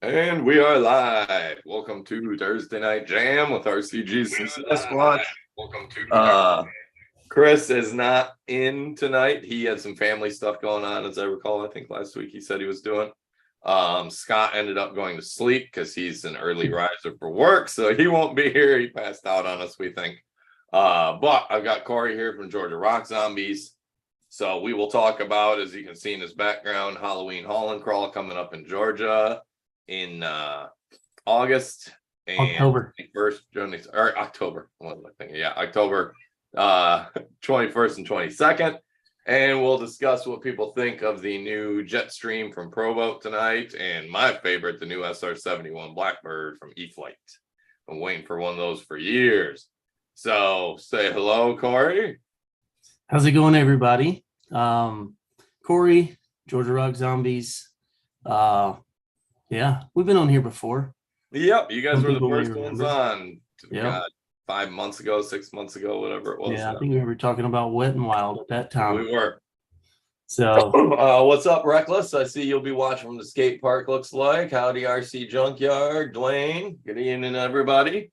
And we are live. Welcome to Thursday Night Jam with RCJesus and SASquatch. Welcome to Chris is not in tonight. He had some family stuff going on, as I recall. I think last week he said he was doing. Scott ended up going to sleep because he's an early riser for work, so he won't be here. He passed out on us, we think. But I've got Corey here from Georgia Rock Zombies. So we will talk about, as you can see in his background, Halloween Haul and Crawl coming up in Georgia in August and October 1st, or October. What was I thinking? Yeah, October 21st and 22nd. And we'll discuss what people think of the new jet stream from Proboat tonight, and my favorite, the new SR-71 Blackbird from E-Flite. I'm waiting for one of those for years. So say hello, Corey. How's it going, everybody? Corey, Georgia Rock Zombies. Yeah, we've been on here before. Yep, you guys were the first ones on. God, 5 months ago, 6 months ago, whatever it was. Yeah, I think we were talking about Wet and Wild at that time. We were. So, what's up, Reckless? I see you'll be watching from the skate park, looks like. Howdy, RC Junkyard. Dwayne, good evening, everybody.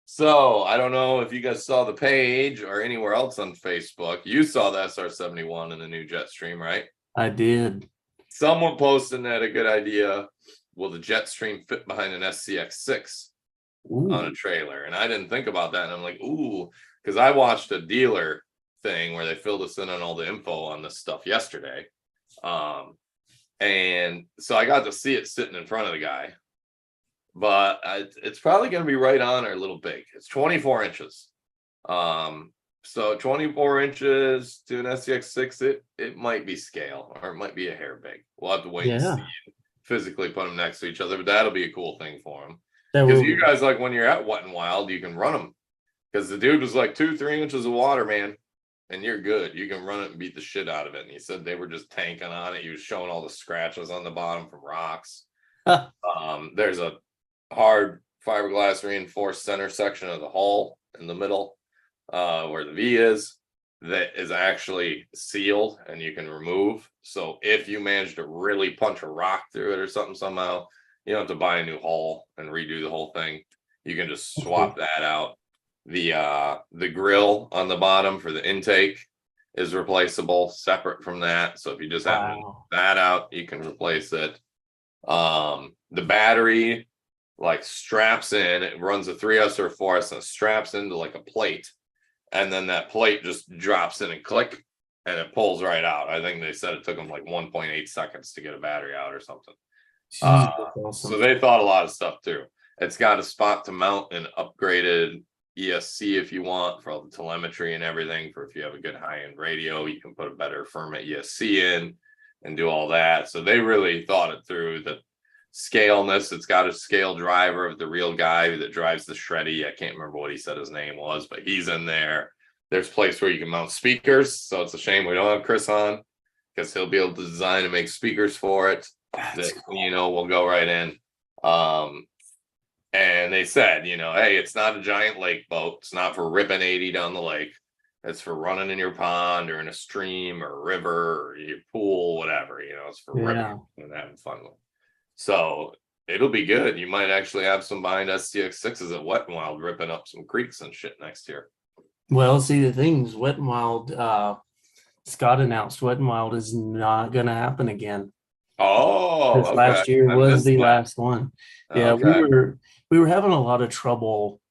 So I don't know if you guys saw the page or anywhere else on Facebook. You saw the SR-71 in the new jet stream, right? I did. Someone posted that a good idea. Will the jet stream fit behind an SCX6 on a trailer? And I didn't think about that. And I'm like, ooh, because I watched a dealer thing where they filled us in on all the info on this stuff yesterday. And so I got to see it sitting in front of the guy. But it's probably going to be right on or a little big. It's 24 inches. So 24 inches to an SCX6, it might be scale, or it might be a hair big. We'll have to wait and see, physically put them next to each other, but that'll be a cool thing for them. Because you guys, like when you're at Wet and Wild, you can run them. Because the dude was like 2-3 inches of water, man, and you're good. You can run it and beat the shit out of it. And he said they were just tanking on it. He was showing all the scratches on the bottom from rocks. There's a hard fiberglass reinforced center section of the hull in the middle where the V is, that is actually sealed and you can remove. So if you manage to really punch a rock through it or something somehow, you don't have to buy a new hull and redo the whole thing. You can just swap that out. The grill on the bottom for the intake is replaceable separate from that. So if you just have that out, you can replace it. The battery like straps in, it runs a 3S or 4S and straps into like a plate, and then that plate just drops in and click and it pulls right out. I think they said it took them like 1.8 seconds to get a battery out or something. Awesome. So they thought a lot of stuff too. It's got a spot to mount an upgraded ESC if you want, for all the telemetry and everything. For if you have a good high-end radio, you can put a better firmware ESC in and do all that. So they really thought it through. The scaleness, it's got a scale driver of the real guy that drives the Shreddy. I can't remember what he said his name was, but he's in there. There's a place where you can mount speakers. So it's a shame we don't have Chris on, because he'll be able to design and make speakers for it that, you know, will go right in. And they said, you know, hey, it's not a giant lake boat. It's not for ripping 80 down the lake. It's for running in your pond or in a stream or a river or your pool, whatever. You know, it's for ripping and having fun with. So it'll be good. You might actually have some behind SCX6s at Wet and Wild ripping up some creeks and shit next year. Well, see, the thing is, Wet and Wild, Scott announced Wet and Wild is not going to happen again. Oh, okay. Last year was the last one. Yeah, we were having a lot of trouble,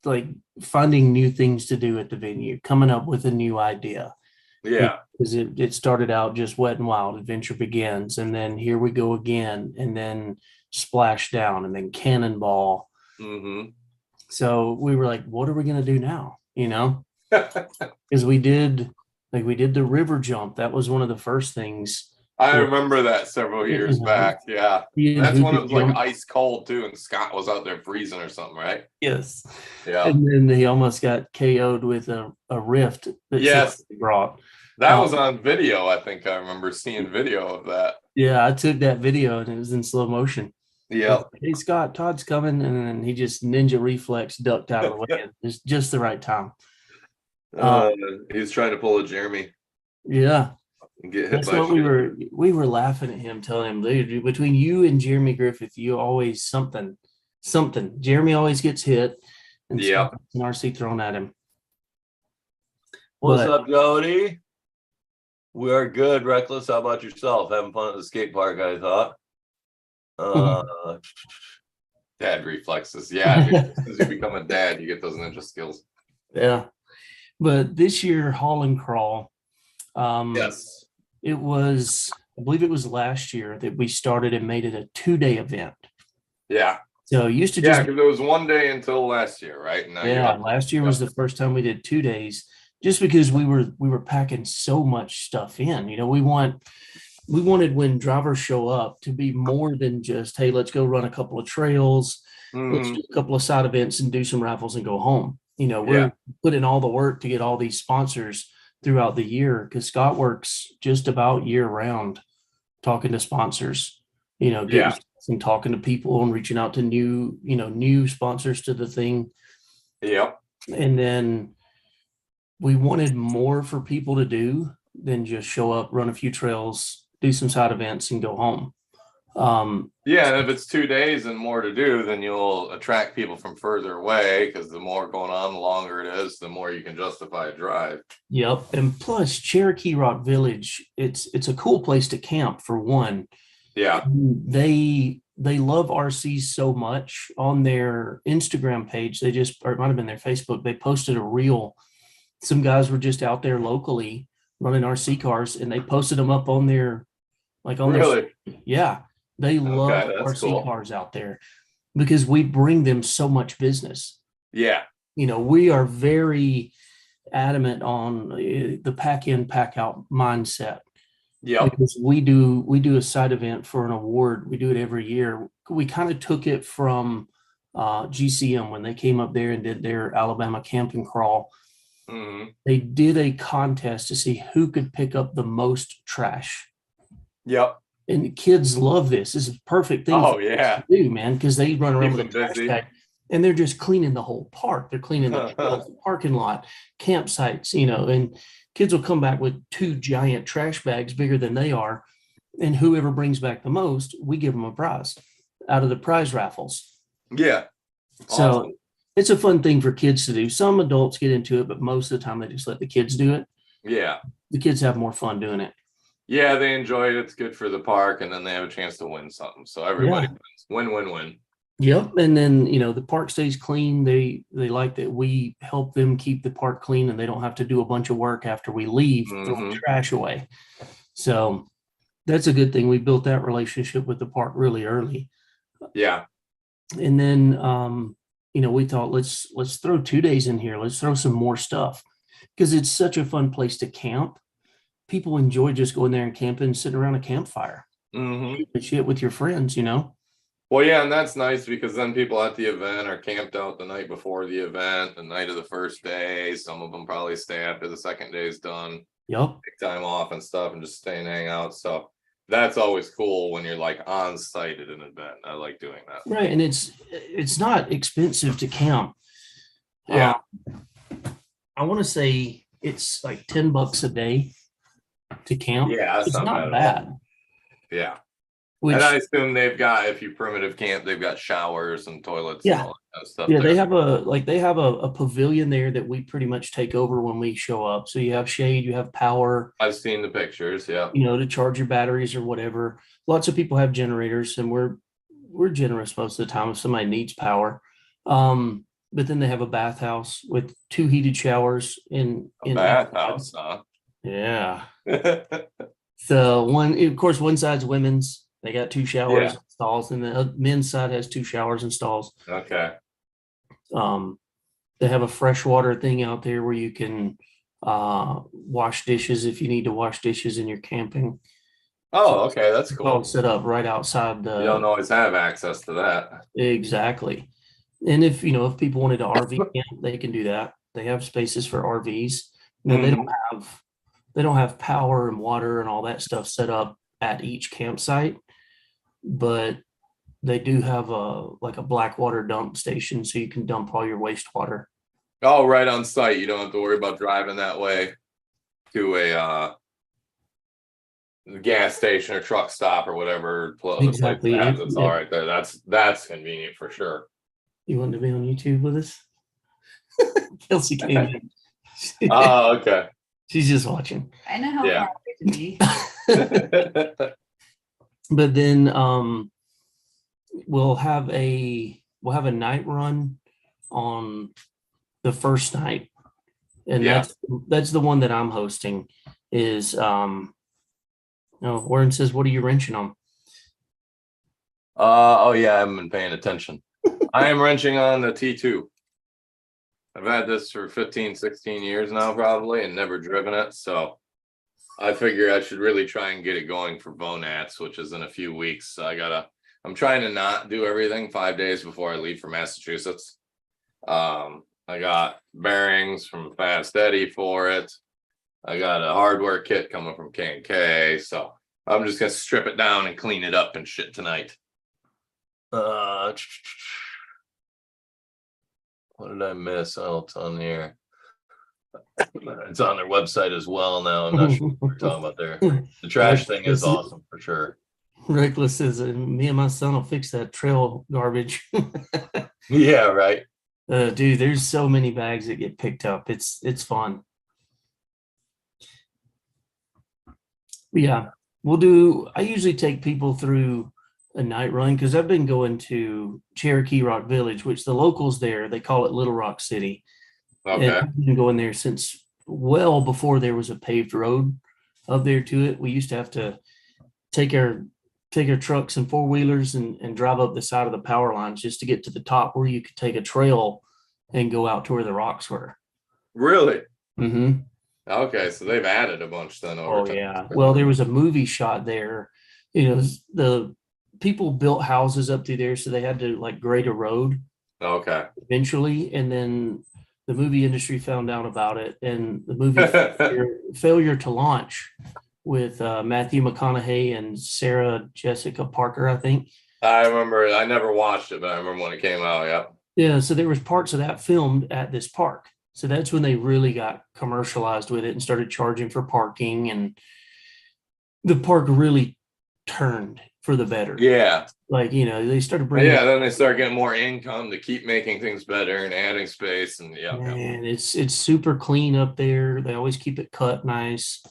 like finding new things to do at the venue, coming up with a new idea. Yeah, because it started out just Wet and Wild, Adventure Begins, and then Here We Go Again, and then Splashdown, and then Cannonball. So we were like, what are we going to do now? You know, because we did the river jump. That was one of the first things. I remember that several years back. Yeah, that's when it was like ice cold too, and Scott was out there freezing or something, right? Yes. Yeah. And then he almost got KO'd with a rift that he brought. That was on video. I think I remember seeing video of that. Yeah, I took that video and it was in slow motion. Yeah. Hey Scott, Todd's coming, and then he just ninja reflex ducked out of the way. It's just the right time. He's trying to pull a Jeremy. Yeah. and get hit That's by what shit. we were laughing at him, telling him, dude, between you and Jeremy Griffith, you always something. Jeremy always gets hit and Yep. an RC thrown at him. What's But up, Jody? We are good, Reckless. How about yourself? Having fun at the skate park, I thought. Dad reflexes. Yeah, dude. As soon as you become a dad, you get those ninja skills. yeah. But this year, haul and crawl. Yes. It was, I believe it was last year that we started and made it a 2-day event. Yeah. So it used to Yeah, just because it was one day until last year, right? And now yeah, last year was the first time we did 2 days, just because we were packing so much stuff in. You know, we wanted when drivers show up to be more than just, hey, let's go run a couple of trails, let's do a couple of side events and do some raffles and go home. You know, we're putting all the work to get all these sponsors throughout the year, because Scott works just about year round talking to sponsors, you know, getting and talking to people and reaching out to new sponsors to the thing. Yep. And then we wanted more for people to do than just show up, run a few trails, do some side events, and go home. Yeah, and if it's 2 days and more to do, then you'll attract people from further away, because the more going on, the longer it is, the more you can justify a drive. Yep. And plus Cherokee Rock Village, it's a cool place to camp, for one. Yeah. They love RCs so much. On their Instagram page, or it might have been their Facebook, they posted a reel. Some guys were just out there locally running RC cars, and they posted them up on their, like on Really? yeah. They love RC cars out there because we bring them so much business. Yeah. You know, we are very adamant on the pack in, pack out mindset. Yeah. Because we do a side event for an award. We do it every year. We kind of took it from GCM when they came up there and did their Alabama camp and crawl. Mm-hmm. They did a contest to see who could pick up the most trash. Yep. And the kids love this. This is a perfect thing to do, man, because they run around with a trash busy. bag and they're just cleaning the whole park. They're cleaning the parking lot, campsites, you know, and kids will come back with 2 giant trash bags bigger than they are. And whoever brings back the most, we give them a prize out of the prize raffles. Yeah. So it's a fun thing for kids to do. Some adults get into it, but most of the time they just let the kids do it. Yeah. The kids have more fun doing it. Yeah, they enjoy it. It's good for the park, and then they have a chance to win something. So everybody wins. Win. Yep. And then, you know, the park stays clean. They like that we help them keep the park clean, and they don't have to do a bunch of work after we leave, throwing trash away. So that's a good thing. We built that relationship with the park really early. Yeah. And then, you know, we thought, let's throw 2 days in here. Let's throw some more stuff, because it's such a fun place to camp. People enjoy just going there and camping, sitting around a campfire, shit with your friends, you know? Well, yeah, and that's nice, because then people at the event are camped out the night before the event, the night of the first day. Some of them probably stay after the second day is done. Yep. Take time off and stuff and just stay and hang out. So that's always cool when you're like on site at an event. I like doing that. Right. And it's not expensive to camp. Yeah. I want to say it's like $10 a day to camp. Yeah, that's it's not bad. Yeah. Which, and I assume they've got, if you primitive camp, they've got showers and toilets and all that kind of stuff. Yeah, they have a pavilion there that we pretty much take over when we show up. So you have shade, you have power. I've seen the pictures, yeah. You know, to charge your batteries or whatever. Lots of people have generators, and we're generous most of the time if somebody needs power. But then they have a bathhouse with 2 heated showers in bathhouse, huh? Yeah. So one side's women's. They got 2 showers and stalls, and the men's side has 2 showers and stalls. Okay. They have a freshwater thing out there where you can wash dishes if you need to wash dishes in your camping. Oh, okay, that's cool. All set up right outside the. You don't always have access to that. Exactly. And if people wanted to RV camp, they can do that. They have spaces for RVs. Now, they don't have power and water and all that stuff set up at each campsite, but they do have a blackwater dump station, so you can dump all your wastewater. Oh, right on site. You don't have to worry about driving that way to a the gas station or truck stop or whatever the place Exactly. has, it's all right there. That's convenient for sure. You want to be on YouTube with us? Kelsey came in. Oh, okay. She's just watching. I know how Yeah. far it can be. But then we'll have a night run on the first night, and Yeah. that's the one that I'm hosting. Is Warren says, "What are you wrenching on?" Oh yeah, I haven't been paying attention. I am wrenching on the T2. I've had this for 15, 16 years now, probably, and never driven it. So I figure I should really try and get it going for Vonats, which is in a few weeks. So I'm trying to not do everything 5 days before I leave for Massachusetts. I got bearings from Fast Eddie for it. I got a hardware kit coming from K&K. So I'm just going to strip it down and clean it up and shit tonight. What did I miss? Oh, it's on here. It's on their website as well now. I'm not sure what we're talking about there. The trash thing is awesome for sure. Reckless says, "Me and my son will fix that trail garbage." Yeah, right. Dude, there's so many bags that get picked up. It's fun. Yeah, I usually take people through a night run because I've been going to Cherokee Rock Village, which the locals there, they call it Little Rock City. Okay. And I've been going there since well before there was a paved road up there to it. We used to have to take our trucks and four-wheelers and drive up the side of the power lines just to get to the top where you could take a trail and go out to where the rocks were. Really? Mm-hmm. Okay, so they've added a bunch then over time. Yeah. Well, there was a movie shot there. The people built houses up through there, so they had to like grade a road. Okay. Eventually, and then the movie industry found out about it, and the movie failure to launch with Matthew McConaughey and Sarah Jessica Parker, I think. I remember. I never watched it, but I remember when it came out. Yep. Yeah, so there was parts of that filmed at this park. So that's when they really got commercialized with it and started charging for parking, and the park really turned for the better. Yeah. Like, they started bringing. Yeah, then they start getting more income to keep making things better and adding space, and yeah. Man, it's super clean up there. They always keep it cut nice.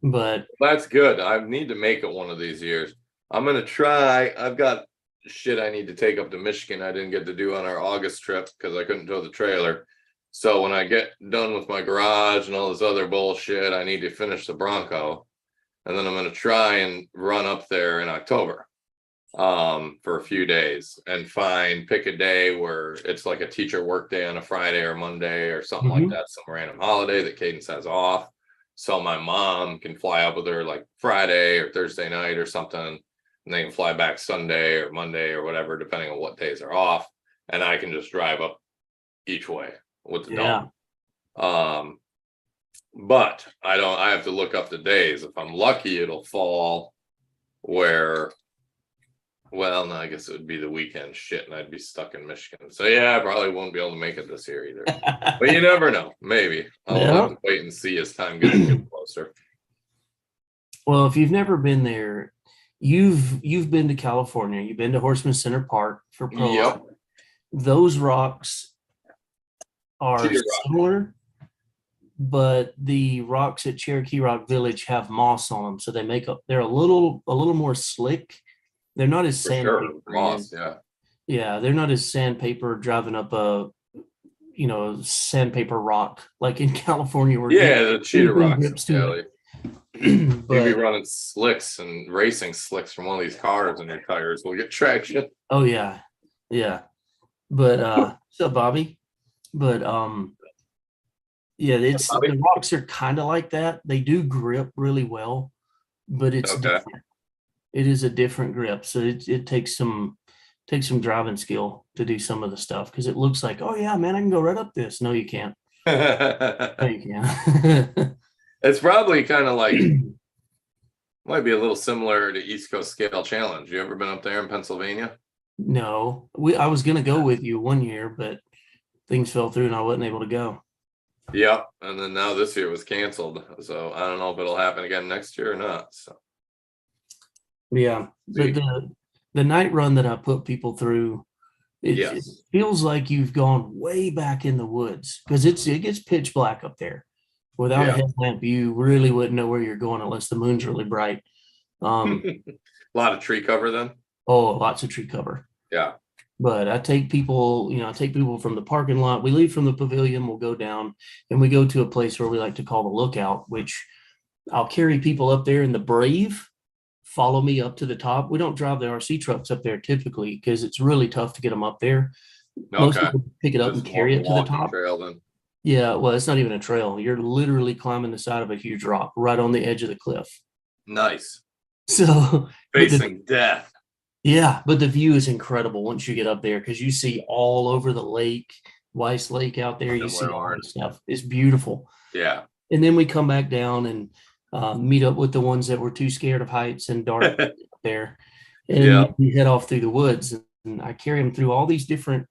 But that's good. I need to make it one of these years. I'm gonna try. I've got shit I need to take up to Michigan I didn't get to do on our August trip because I couldn't tow the trailer. So when I get done with my garage and all this other bullshit, I need to finish the Bronco. And then I'm going to try and run up there in October for a few days and pick a day where it's like a teacher work day on a Friday or Monday or something like that, some random holiday that Cadence has off. So my mom can fly up with her like Friday or Thursday night or something, and they can fly back Sunday or Monday or whatever, depending on what days are off. And I can just drive up each way with the dog. But I have to look up the days. If I'm lucky, it'll fall where, well, no, I guess it would be the weekend shit and I'd be stuck in Michigan. So yeah, I probably won't be able to make it this year either. But you never know. Maybe. I'll have to wait and see as time gets closer. Well, if you've never been there, you've been to California, you've been to Horseman Center Park for Pro. Yep. Those rocks are similar. But the rocks at Cherokee Rock Village have moss on them, so they're a little more slick. They're not as sandpaper. Sure. Moss, yeah. Yeah, they're not as sandpaper driving up a sandpaper rock like in California. Where the cheetah rocks. Yeah, but you'll be running slicks and racing slicks from one of these cars, and your tires will get traction. Oh yeah. But what's up, Bobby? But yeah, the rocks are kind of like that. They do grip really well, but it's different. It is a different grip, so it takes some driving skill to do some of the stuff because it looks like, oh yeah, man, I can go right up this. No, you can't. No, you can't. It's probably kind of like might be a little similar to East Coast Scale Challenge. You ever been up there in Pennsylvania? No, I was gonna go with you one year, but things fell through and I wasn't able to go. Yep. And then now this year was canceled. So I don't know if it'll happen again next year or not. So Yeah. But the night run that I put people through, it feels like you've gone way back in the woods because it gets pitch black up there. Without a headlamp, you really wouldn't know where you're going unless the moon's really bright. A lot of tree cover then. Oh, lots of tree cover. Yeah. But I take people from the parking lot. We leave from the pavilion, we'll go down and we go to a place where we like to call the Lookout, which I'll carry people up there, and the brave follow me up to the top. We don't drive the RC trucks up there typically because it's really tough to get them up there. Most people pick it up and carry it to the top. Trail then. Yeah, well, it's not even a trail. You're literally climbing the side of a huge rock right on the edge of the cliff. Nice. So facing death. Yeah, but the view is incredible once you get up there because you see all over the lake, Weiss Lake out there. You see all this stuff. It's beautiful. Yeah. And then we come back down and meet up with the ones that were too scared of heights and dark there. And we head off through the woods. And I carry them through all these different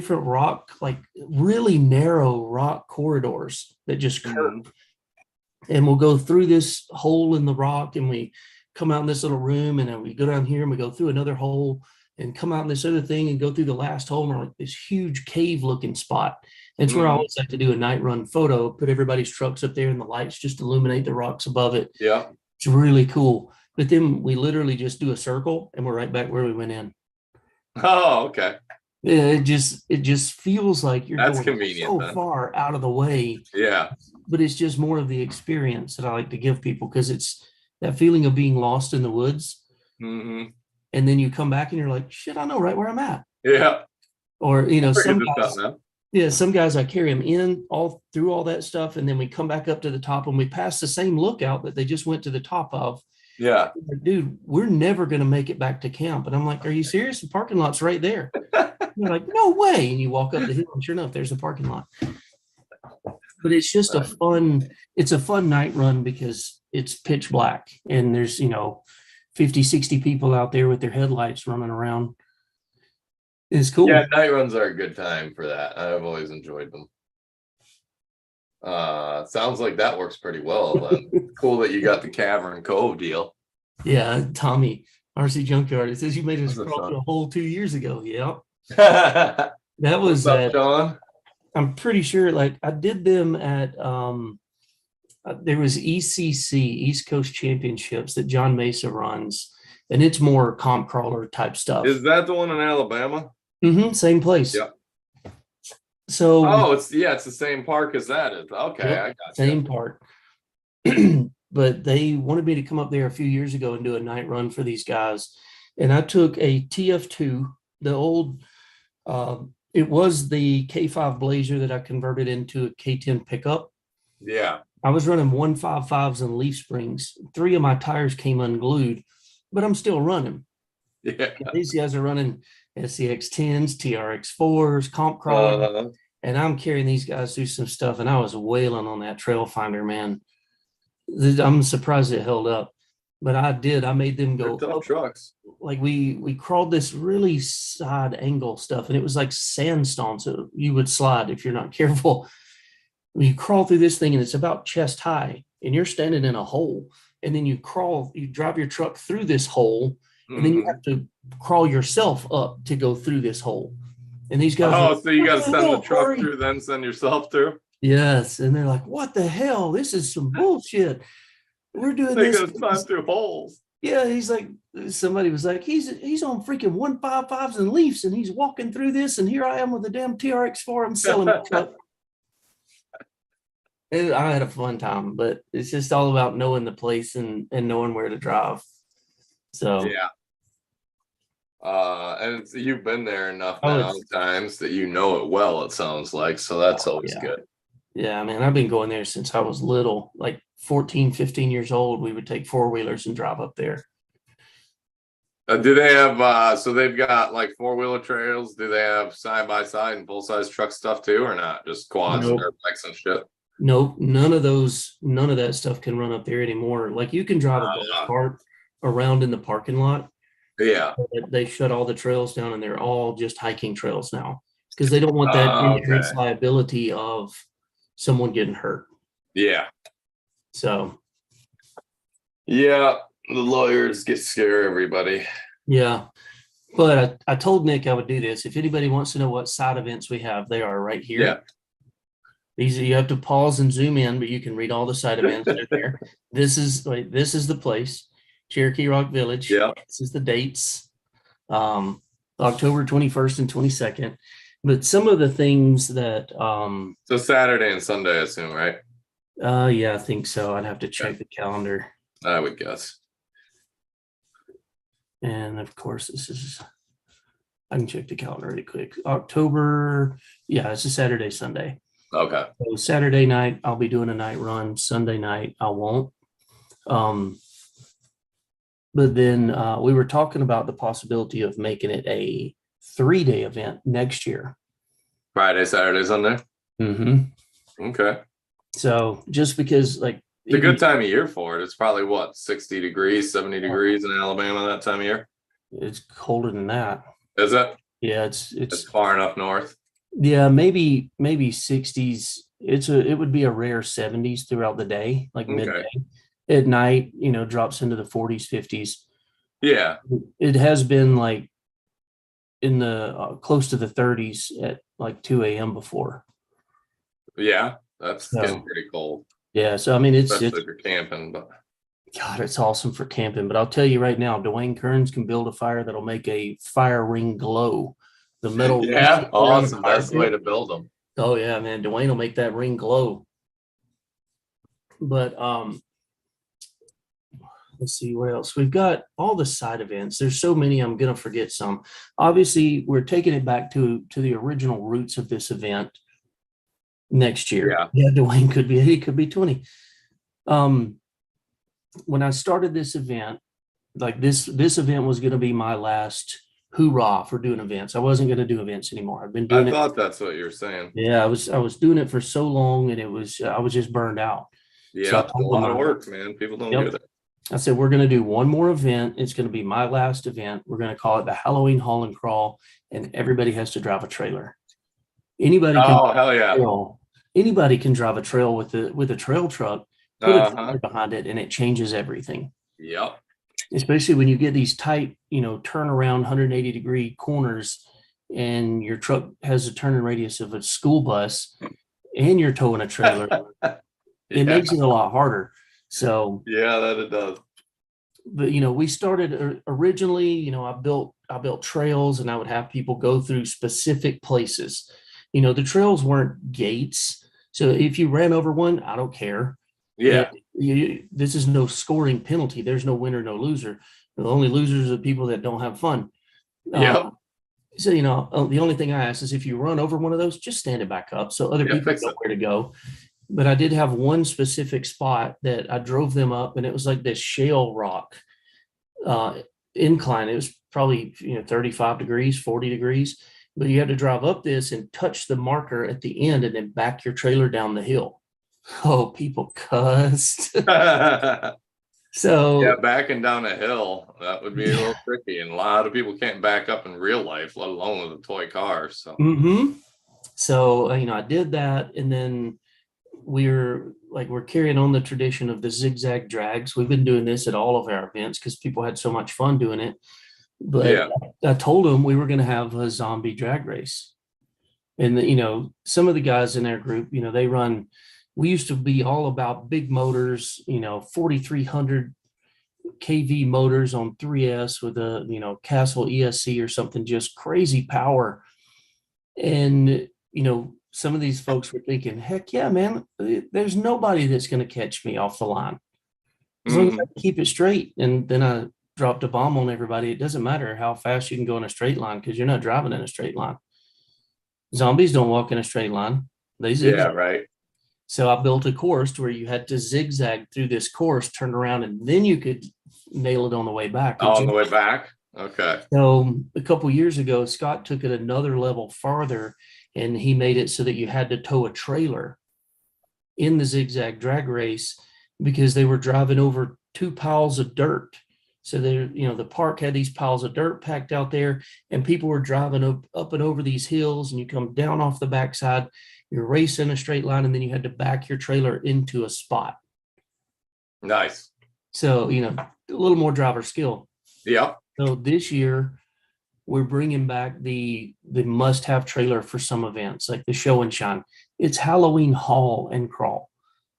rock, like really narrow rock corridors that just curve. And we'll go through this hole in the rock, and we come out in this little room, and then we go down here and we go through another hole and come out in this other thing and go through the last hole, and we're like this huge cave looking spot. And it's where I always like to do a night run photo, put everybody's trucks up there and the lights just illuminate the rocks above it. Yeah. It's really cool. But then we literally just do a circle and we're right back where we went in. Oh, okay. Yeah, it just feels like you're going convenient, so far out of the way. Yeah. But it's just more of the experience that I like to give people, because it's that feeling of being lost in the woods. Mm-hmm. And then you come back and you're like, shit, I know right where I'm at. Yeah. Or, some guys, I carry them in all through all that stuff. And then we come back up to the top and we pass the same lookout that they just went to the top of. Yeah. Like, dude, we're never going to make it back to camp. And I'm like, are you serious? The parking lot's right there. You're like, no way. And you walk up the hill and sure enough, there's a parking lot. But it's just a fun night run because it's pitch black and there's, 50, 60 people out there with their headlights running around. It's cool. Yeah, night runs are a good time for that. I've always enjoyed them. Sounds like that works pretty well. Cool that you got the Cavern Cove deal. Yeah, Tommy, RC Junkyard. It says you made us crawl through a hole 2 years ago. Yeah. That was Sean? I'm pretty sure, like, I did them at there was ECC, East Coast Championships, that John Mesa runs, and it's more comp crawler type stuff. Is that the one in Alabama? Mm-hmm, same place. Yeah. So it's the same park as that is. Okay, yep, I got same park. But they wanted me to come up there a few years ago and do a night run for these guys, and I took a TF2, the old. It was the K5 Blazer that I converted into a K10 pickup. Yeah. I was running 155s and leaf springs. 3 of my tires came unglued, but I'm still running. Yeah. These guys are running SCX 10s, TRX 4s, comp crawler, and I'm carrying these guys through some stuff, and I was wailing on that trail finder, man. I'm surprised it held up, but I made them go up trucks. Like we crawled this really side angle stuff, and it was like sandstone, so you would slide if you're not careful. You crawl through this thing and it's about chest high, and you're standing in a hole, and then you drive your truck through this hole, and then you have to crawl yourself up to go through this hole. And these guys so you got to send the truck through, then send yourself through? Yes. And they're like, what the hell? This is some bullshit. We're doing this. They got to climb through holes. Yeah, he's like, somebody was like, he's on freaking 155s and leafs, and he's walking through this, and here I am with a damn TRX4. I'm selling my truck. I had a fun time, but it's just all about knowing the place and knowing where to drive. So yeah. And you've been there enough times that you know it well, it sounds like. So that's always good. Yeah, man, I've been going there since I was little, like 14, 15 years old. We would take 4-wheelers and drive up there. Do they have, so they've got like 4-wheeler trails? Do they have side-by-side and full-size truck stuff too, or not? Just quads and dirt bikes and shit? Nope, none of that stuff can run up there anymore. Like, you can drive a cart around in the parking lot. Yeah. They shut all the trails down, and they're all just hiking trails now because they don't want that insurance liability of someone getting hurt. Yeah. So yeah, the lawyers get scare everybody. yeah. But I told Nick I would do this. If anybody wants to know what side events we have, they are right here. Yeah. These you have to pause and zoom in, but you can read all the side events that are there. This is the place, Cherokee Rock Village. Yeah. This is the dates. October 21st and 22nd. But some of the things that So Saturday and Sunday, I assume, right? Yeah, I think so. I'd have to check the calendar. I would guess. And of course, I can check the calendar really quick. October, yeah, it's a Saturday, Sunday. Okay. So Saturday night, I'll be doing a night run. Sunday night, I won't. But then we were talking about the possibility of making it a 3-day event next year. Friday, Saturday, Sunday. Mm-hmm. Okay. So just because, like, it's a good time of year for it. It's probably what, 60 degrees, 70 degrees in Alabama that time of year. It's colder than that. Is it? Yeah, it's far enough north. Yeah, maybe 60s. It would be a rare 70s throughout the day, like midday. At night, drops into the 40s, 50s. Yeah. It has been like in the close to the 30s at like 2 a.m. before. Yeah, that's getting pretty cold. Yeah, so I mean, especially if you're camping, but God, it's awesome for camping. But I'll tell you right now, Dwayne Kearns can build a fire that'll make a fire ring glow. The metal. Yeah, awesome. That's the way to build them. Oh yeah, man. Dwayne will make that ring glow. But let's see what else. We've got all the side events. There's so many, I'm gonna forget some. Obviously, we're taking it back to the original roots of this event next year. Yeah, Dwayne could be 20. When I started this event, like this event was going to be my last hoorah for doing events. I wasn't going to do events anymore. I've been doing it. I thought that's what you were saying. Yeah, I was doing it for so long, and I was just burned out. Yeah, so a lot of work, man. People don't do that. I said, we're going to do one more event. It's going to be my last event. We're going to call it the Halloween Haul and Crawl, and everybody has to drive a trailer. Anybody can. Oh, hell yeah. Anybody can drive a trail with a trail truck, put a trailer behind it, and it changes everything. Yep. Especially when you get these tight, turn around 180-degree corners, and your truck has a turning radius of a school bus, and you're towing a trailer. It makes it a lot harder. So yeah, that it does. But we started originally. I built trails, and I would have people go through specific places. The trails weren't gates. So if you ran over one, I don't care. Yeah. This is no scoring penalty. There's no winner, no loser. The only losers are people that don't have fun. Yeah. So, the only thing I ask is if you run over one of those, just stand it back up so other people know where to go. But I did have one specific spot that I drove them up, and it was like this shale rock incline. It was probably 35 degrees, 40 degrees. But you had to drive up this and touch the marker at the end and then back your trailer down the hill. Oh, people cussed. So yeah, backing down a hill, that would be a little tricky. And a lot of people can't back up in real life, let alone with a toy car. So So I did that, and then we're carrying on the tradition of the zigzag drags. We've been doing this at all of our events because people had so much fun doing it. But I told them we were going to have a zombie drag race. And, some of the guys in our group, they run, we used to be all about big motors, 4,300 kV motors on 3S with a, Castle ESC or something, just crazy power. And, some of these folks were thinking, heck yeah, man, there's nobody that's going to catch me off the line. As long as I keep it straight. And then I dropped a bomb on everybody. It doesn't matter how fast you can go in a straight line because you're not driving in a straight line. Zombies don't walk in a straight line. They zigzag. Yeah, right. So I built a course to where you had to zigzag through this course, turn around, and then you could nail it on the way back. On the way back? Okay. So a couple of years ago, Scott took it another level farther, and he made it so that you had to tow a trailer in the zigzag drag race because they were driving over 2 piles of dirt. So the park had these piles of dirt packed out there, and people were driving up and over these hills, and you come down off the backside, you race in a straight line, and then you had to back your trailer into a spot. Nice. So, a little more driver skill. Yeah. So this year we're bringing back the must-have trailer for some events, like the show and shine. It's Halloween haul and crawl.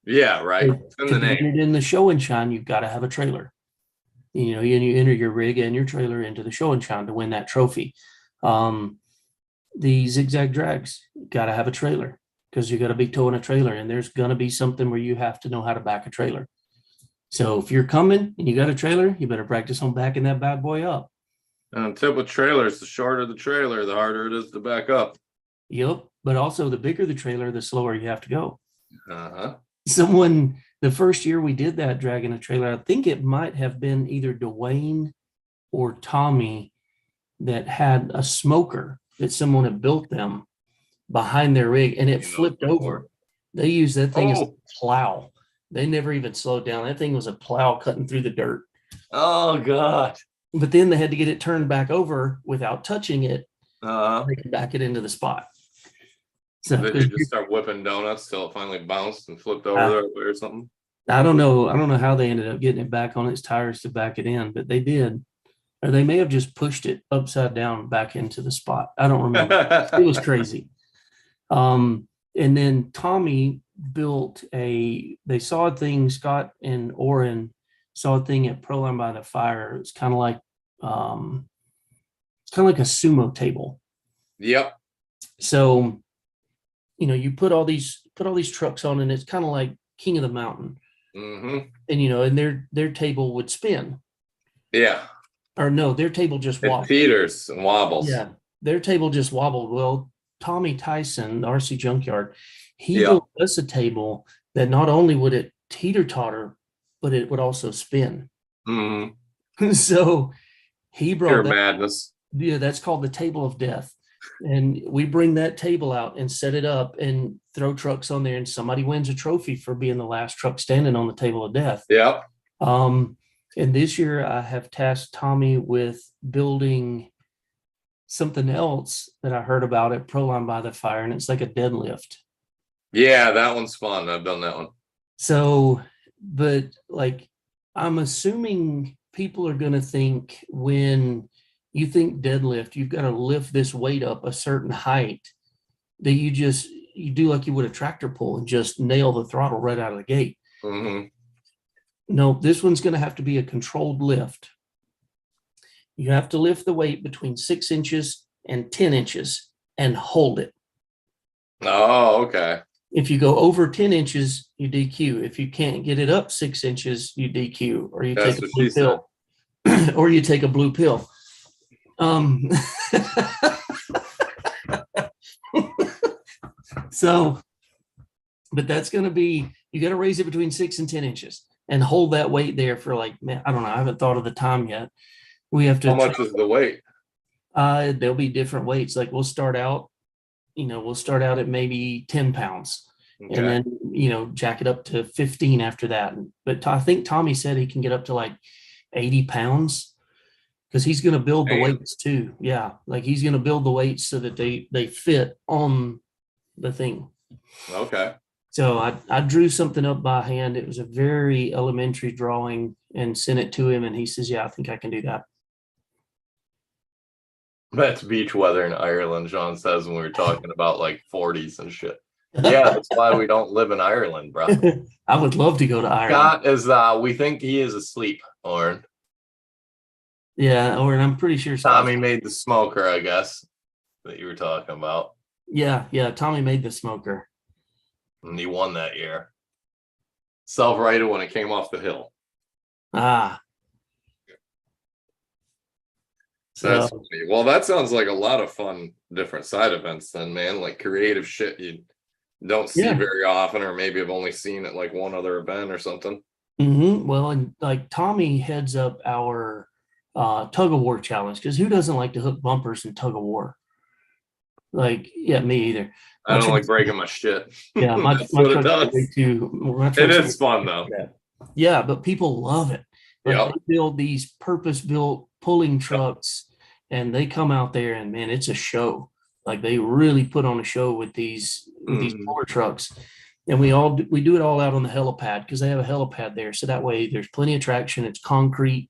Yeah, right. It's in the To be name. entered in the show and shine, you've got to have a trailer. And you enter your rig and your trailer into the show and shine to win that trophy. The zigzag drags, got to have a trailer because you got to be towing a trailer, and there's going to be something where you have to know how to back a trailer. So if you're coming and you got a trailer, you better practice on backing that bad boy up. And tip with trailers, the shorter the trailer, the harder it is to back up. Yep. But also the bigger the trailer, the slower you have to go. Uh-huh. The first year we did that dragging a trailer, I think it might have been either Dwayne or Tommy that had a smoker that someone had built them behind their rig, and it flipped over. They used that thing as a plow. They never even slowed down. That thing was a plow cutting through the dirt. Oh, God. But then they had to get it turned back over without touching it. They could back it into the spot. So did you just start whipping donuts till it finally bounced and flipped over the right way or something? I don't know how they ended up getting it back on its tires to back it in, but they did. Or they may have just pushed it upside down back into the spot. I don't remember. It was crazy. And then Tommy built they saw a thing, Scott and Oren saw a thing at Proline by the Fire. It's kind of like a sumo table. Yep. So, you put all these trucks on, and it's kind of like King of the Mountain. Mm-hmm. And and their table would spin. Yeah. Or no, their table just wobbled. It teeters and wobbles. Yeah, their table just wobbled. Well, Tommy Tyson, the RC Junkyard, he built us a table that not only would it teeter-totter, but it would also spin. Mm-hmm. So he brought madness. Yeah, that's called the table of death. And we bring that table out and set it up and throw trucks on there, and somebody wins a trophy for being the last truck standing on the table of death. Yeah. And this year I have tasked Tommy with building something else that I heard about at Proline by the Fire, and it's like a deadlift. Yeah, that one's fun. I've done that one. So, but I'm assuming people are going to think when you think deadlift, you've got to lift this weight up a certain height that you do like you would a tractor pull and just nail the throttle right out of the gate. Mm-hmm. No, this one's going to have to be a controlled lift. You have to lift the weight between 6 inches and 10 inches and hold it. Oh, okay. If you go over 10 inches, you DQ. If you can't get it up 6 inches, you DQ, or you take a blue pill. Or you take a blue pill. So, but that's going to be, you got to raise it between 6 and 10 inches and hold that weight there for I don't know. I haven't thought of the time yet. We have to. How much is the weight? There'll be different weights. We'll start out at maybe 10 pounds. Okay. And then, jack it up to 15 after that. But I think Tommy said he can get up to 80 pounds because he's going to build the weights too. Yeah. He's going to build the weights so that they fit on the thing. Okay. So I drew something up by hand. It was a very elementary drawing and sent it to him. And he says, yeah, I think I can do that. That's beach weather in Ireland, Sean says, when we were talking about 40s and shit. Yeah, that's why we don't live in Ireland, bro. I would love to go to Ireland. Scott we think he is asleep, Oren. Yeah, Oren, I'm pretty sure Tommy made the smoker, I guess, that you were talking about. Yeah, Tommy made the smoker. And he won that year. Self-righted when it came off the hill. Ah. That's funny. Well, that sounds like a lot of fun, different side events then, man. Creative shit you don't see very often, or maybe have only seen at one other event or something. Mm-hmm. Well, and Tommy heads up our tug of war challenge, because who doesn't like to hook bumpers in tug of war? Me either. I don't like breaking my shit. Yeah, my truck it is fun though. Yeah, but people love it. They build these purpose-built pulling trucks, and they come out there, and man, it's a show. Like they really put on a show with these Mhm. tour trucks. And we do it all out on the helipad because they have a helipad there. So that way there's plenty of traction. It's concrete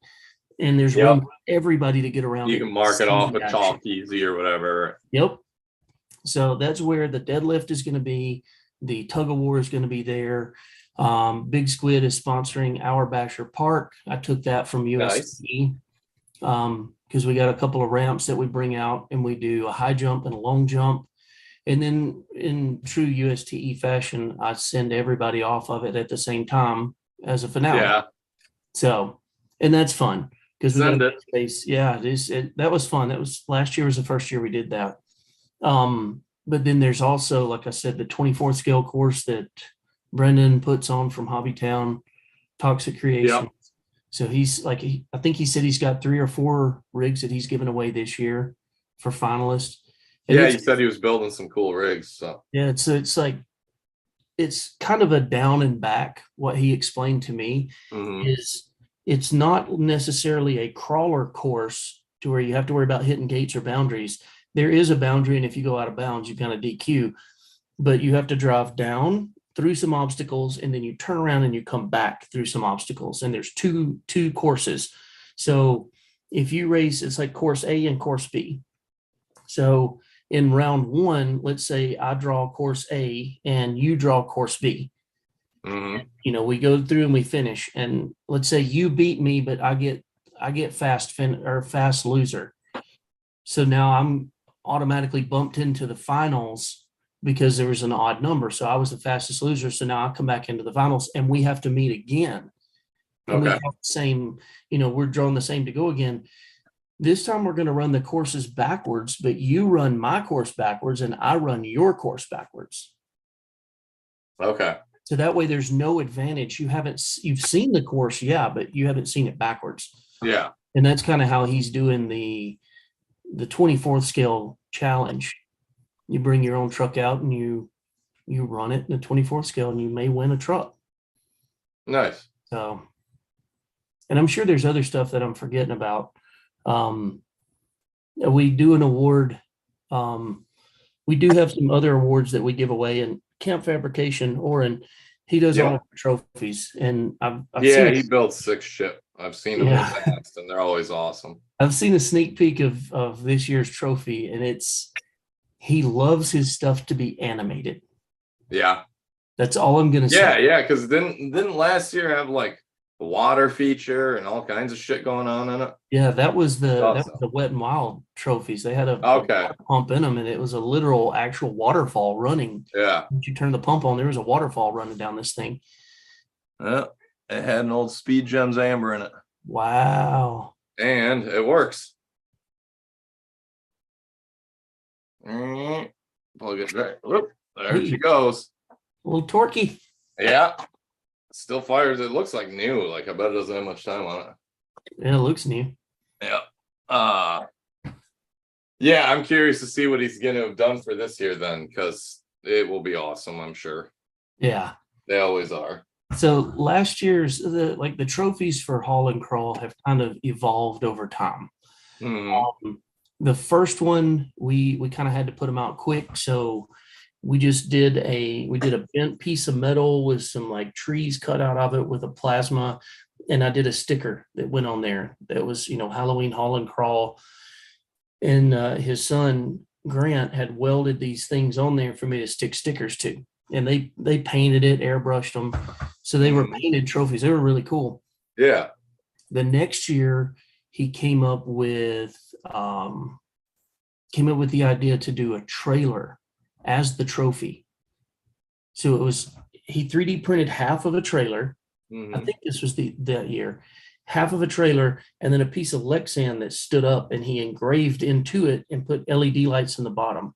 and there's room Yep. for everybody to get around You it. can and mark it see off the with action. chalk easy or whatever. Yep. So that's where the deadlift is going to be. The tug of war is going to be there. Big Squid is sponsoring our Basher Park. I took that from Nice. USDE because we got a couple of ramps that we bring out and we do a high jump and a long jump. And then in true USTE fashion, I send everybody off of it at the same time as a finale. Yeah. So, and that's fun because we got Send a it. big space. Yeah, that was fun. That was last year was the first year we did that. But then there's also, like I said, the 24th scale course that Brendan puts on from Hobbytown, Toxic Creation. Yep. So he's like, I think he said he's got 3 or 4 rigs that he's given away this year for finalists. And Yeah, he said he was building some cool rigs. So yeah, it's like it's kind of a down and back. What he explained to me is it's not necessarily a crawler course to where you have to worry about hitting gates or boundaries. There is a boundary, and if you go out of bounds, you kind of DQ, but you have to drive down through some obstacles and then you turn around and you come back through some obstacles. And there's two courses. So if you race, it's like course A and course B. So in round 1, let's say I draw course A and you draw course B. You know, we go through and we finish, and let's say you beat me, but I get fast loser. So now I'm automatically bumped into the finals because there was an odd number. So I was the fastest loser. So now I come back into the finals and we have to meet again. And we have the same, you know, we're drawing the same to go again. This time we're going to run the courses backwards, but you run my course backwards and I run your course backwards. Okay. So that way there's no advantage. You've seen the course, yeah, but you haven't seen it backwards. Yeah. And that's kind of how he's doing the 24th scale challenge. You bring your own truck out and you run it in the 24th scale and you may win a truck. Nice. So, and I'm sure there's other stuff that I'm forgetting about. We do an award. We do have some other awards that we give away in Camp Fabrication, he does all of our trophies. And I've he builds 6 ship. I've seen them in Yeah. the past and they're always awesome. I've seen a sneak peek of this year's trophy, and he loves his stuff to be animated. Yeah. That's all I'm gonna say. Yeah, because didn't last year have like a water feature and all kinds of shit going on in it? Yeah, that was the Awesome. Wet and Wild trophies. They had a Okay. pump in them, and it was a literal actual waterfall running. Yeah. Once you turn the pump on, there was a waterfall running down this thing. Yeah. It had an old Speed Gems Amber in it. Wow. And it works. Plug it right. Whoop, there she goes. A little torquey. Yeah. Still fires. It looks like new. Like I bet it doesn't have much time on it. Yeah, it looks new. Yeah. Yeah, I'm curious to see what he's going to have done for this year then, because it will be awesome, I'm sure. Yeah. They always are. So last year's the trophies for Haul and Crawl have kind of evolved over time. The first one we kind of had to put them out quick, so we just did a bent piece of metal with some like trees cut out of it with a plasma, and I did a sticker that went on there that was, you know, Halloween Haul and Crawl, and his son Grant had welded these things on there for me to stick stickers to, and they painted it, airbrushed them, so they were painted trophies. They were really cool. Yeah. The next year he came up with the idea to do a trailer as the trophy. So he 3D printed half of a trailer. I think this was that year, half of a trailer, and then a piece of Lexan that stood up, and he engraved into it and put LED lights in the bottom,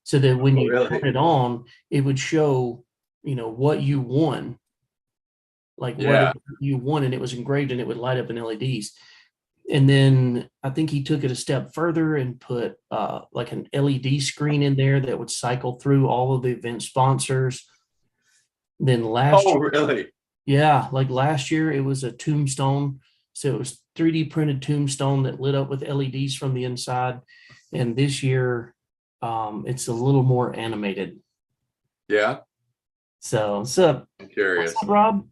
so that when you turn it on, it would show, you know, what you won, like what you won, and it was engraved and it would light up in LEDs. And then I think he took it a step further and put like an LED screen in there that would cycle through all of the event sponsors. Then last year, really? Yeah, like last year it was a tombstone. So it was 3D printed tombstone that lit up with LEDs from the inside. And this year It's a little more animated. Yeah, So what's up? I'm What's curious. up, Rob?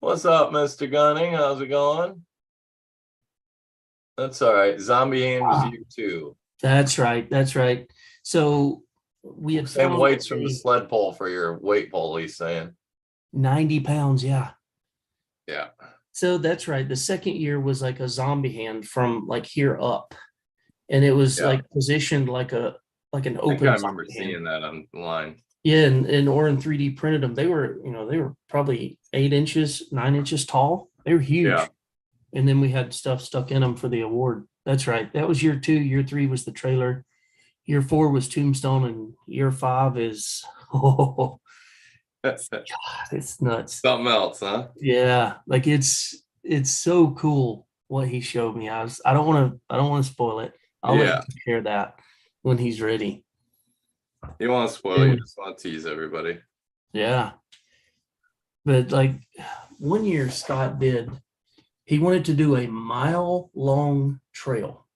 What's up, Mr. Gunning? How's it going? That's all right. Zombie Hand was you too. That's right. That's right. So we had Same found weights from the sled pole for your weight pole, he's saying. 90 pounds. Yeah. Yeah. So that's right. The second year was like a zombie hand from like here up. And it was Yeah. like positioned like an I think open I remember zombie seeing hand. that online. Yeah, and Orin 3D printed them. They were probably 8 inches, 9 inches tall. They were huge. Yeah. And then we had stuff stuck in them for the award. That's right. That was year 2. Year 3 was the trailer. Year 4 was Tombstone, and year 5 is it's nuts. Something else, huh? Yeah, like it's so cool what he showed me. I don't want to spoil it. I'll let Yeah. him share that when he's ready. You want to spoil, you just want to tease everybody. Yeah. But like one year he wanted to do a mile-long trail,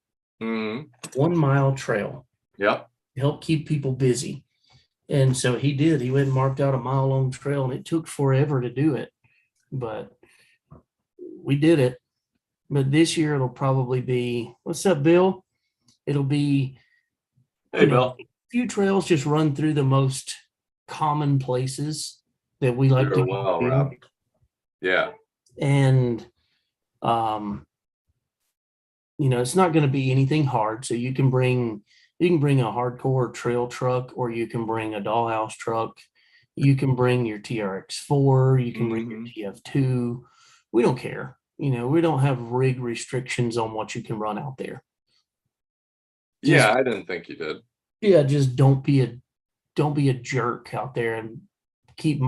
Mm-hmm. 1 mile trail, Yep. to help keep people busy. And so he did. He went and marked out a mile-long trail, and it took forever to do it, but we did it. But this year it'll probably be, what's up, Bill? It'll be, Hey, Bill. a few trails just run through the most common places that we like to You're go well, to. Rob. Yeah. And um it's not going to be anything hard. So you can bring a hardcore trail truck, or you can bring a dollhouse truck. You can bring your TRX4, you can bring your TF2. We don't care. We don't have rig restrictions on what you can run out there. Yeah, I didn't think you did. Yeah, just don't be a jerk out there, and keep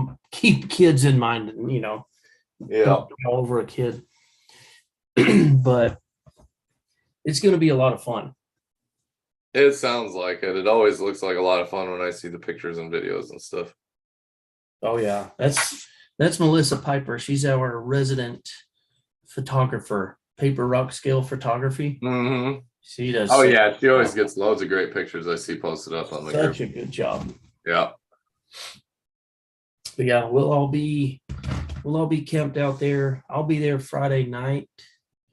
kids in mind, and Yeah. don't all over a kid. But it's going to be a lot of fun. It sounds like it. It always looks like a lot of fun when I see the pictures and videos and stuff. Oh yeah, that's Melissa Piper. She's our resident photographer, paper rock scale photography. Mm-hmm. She does. Oh yeah, she always gets loads of great pictures I see posted up on the group. Such a good job. Yeah. But yeah, we'll all be camped out there. I'll be there Friday night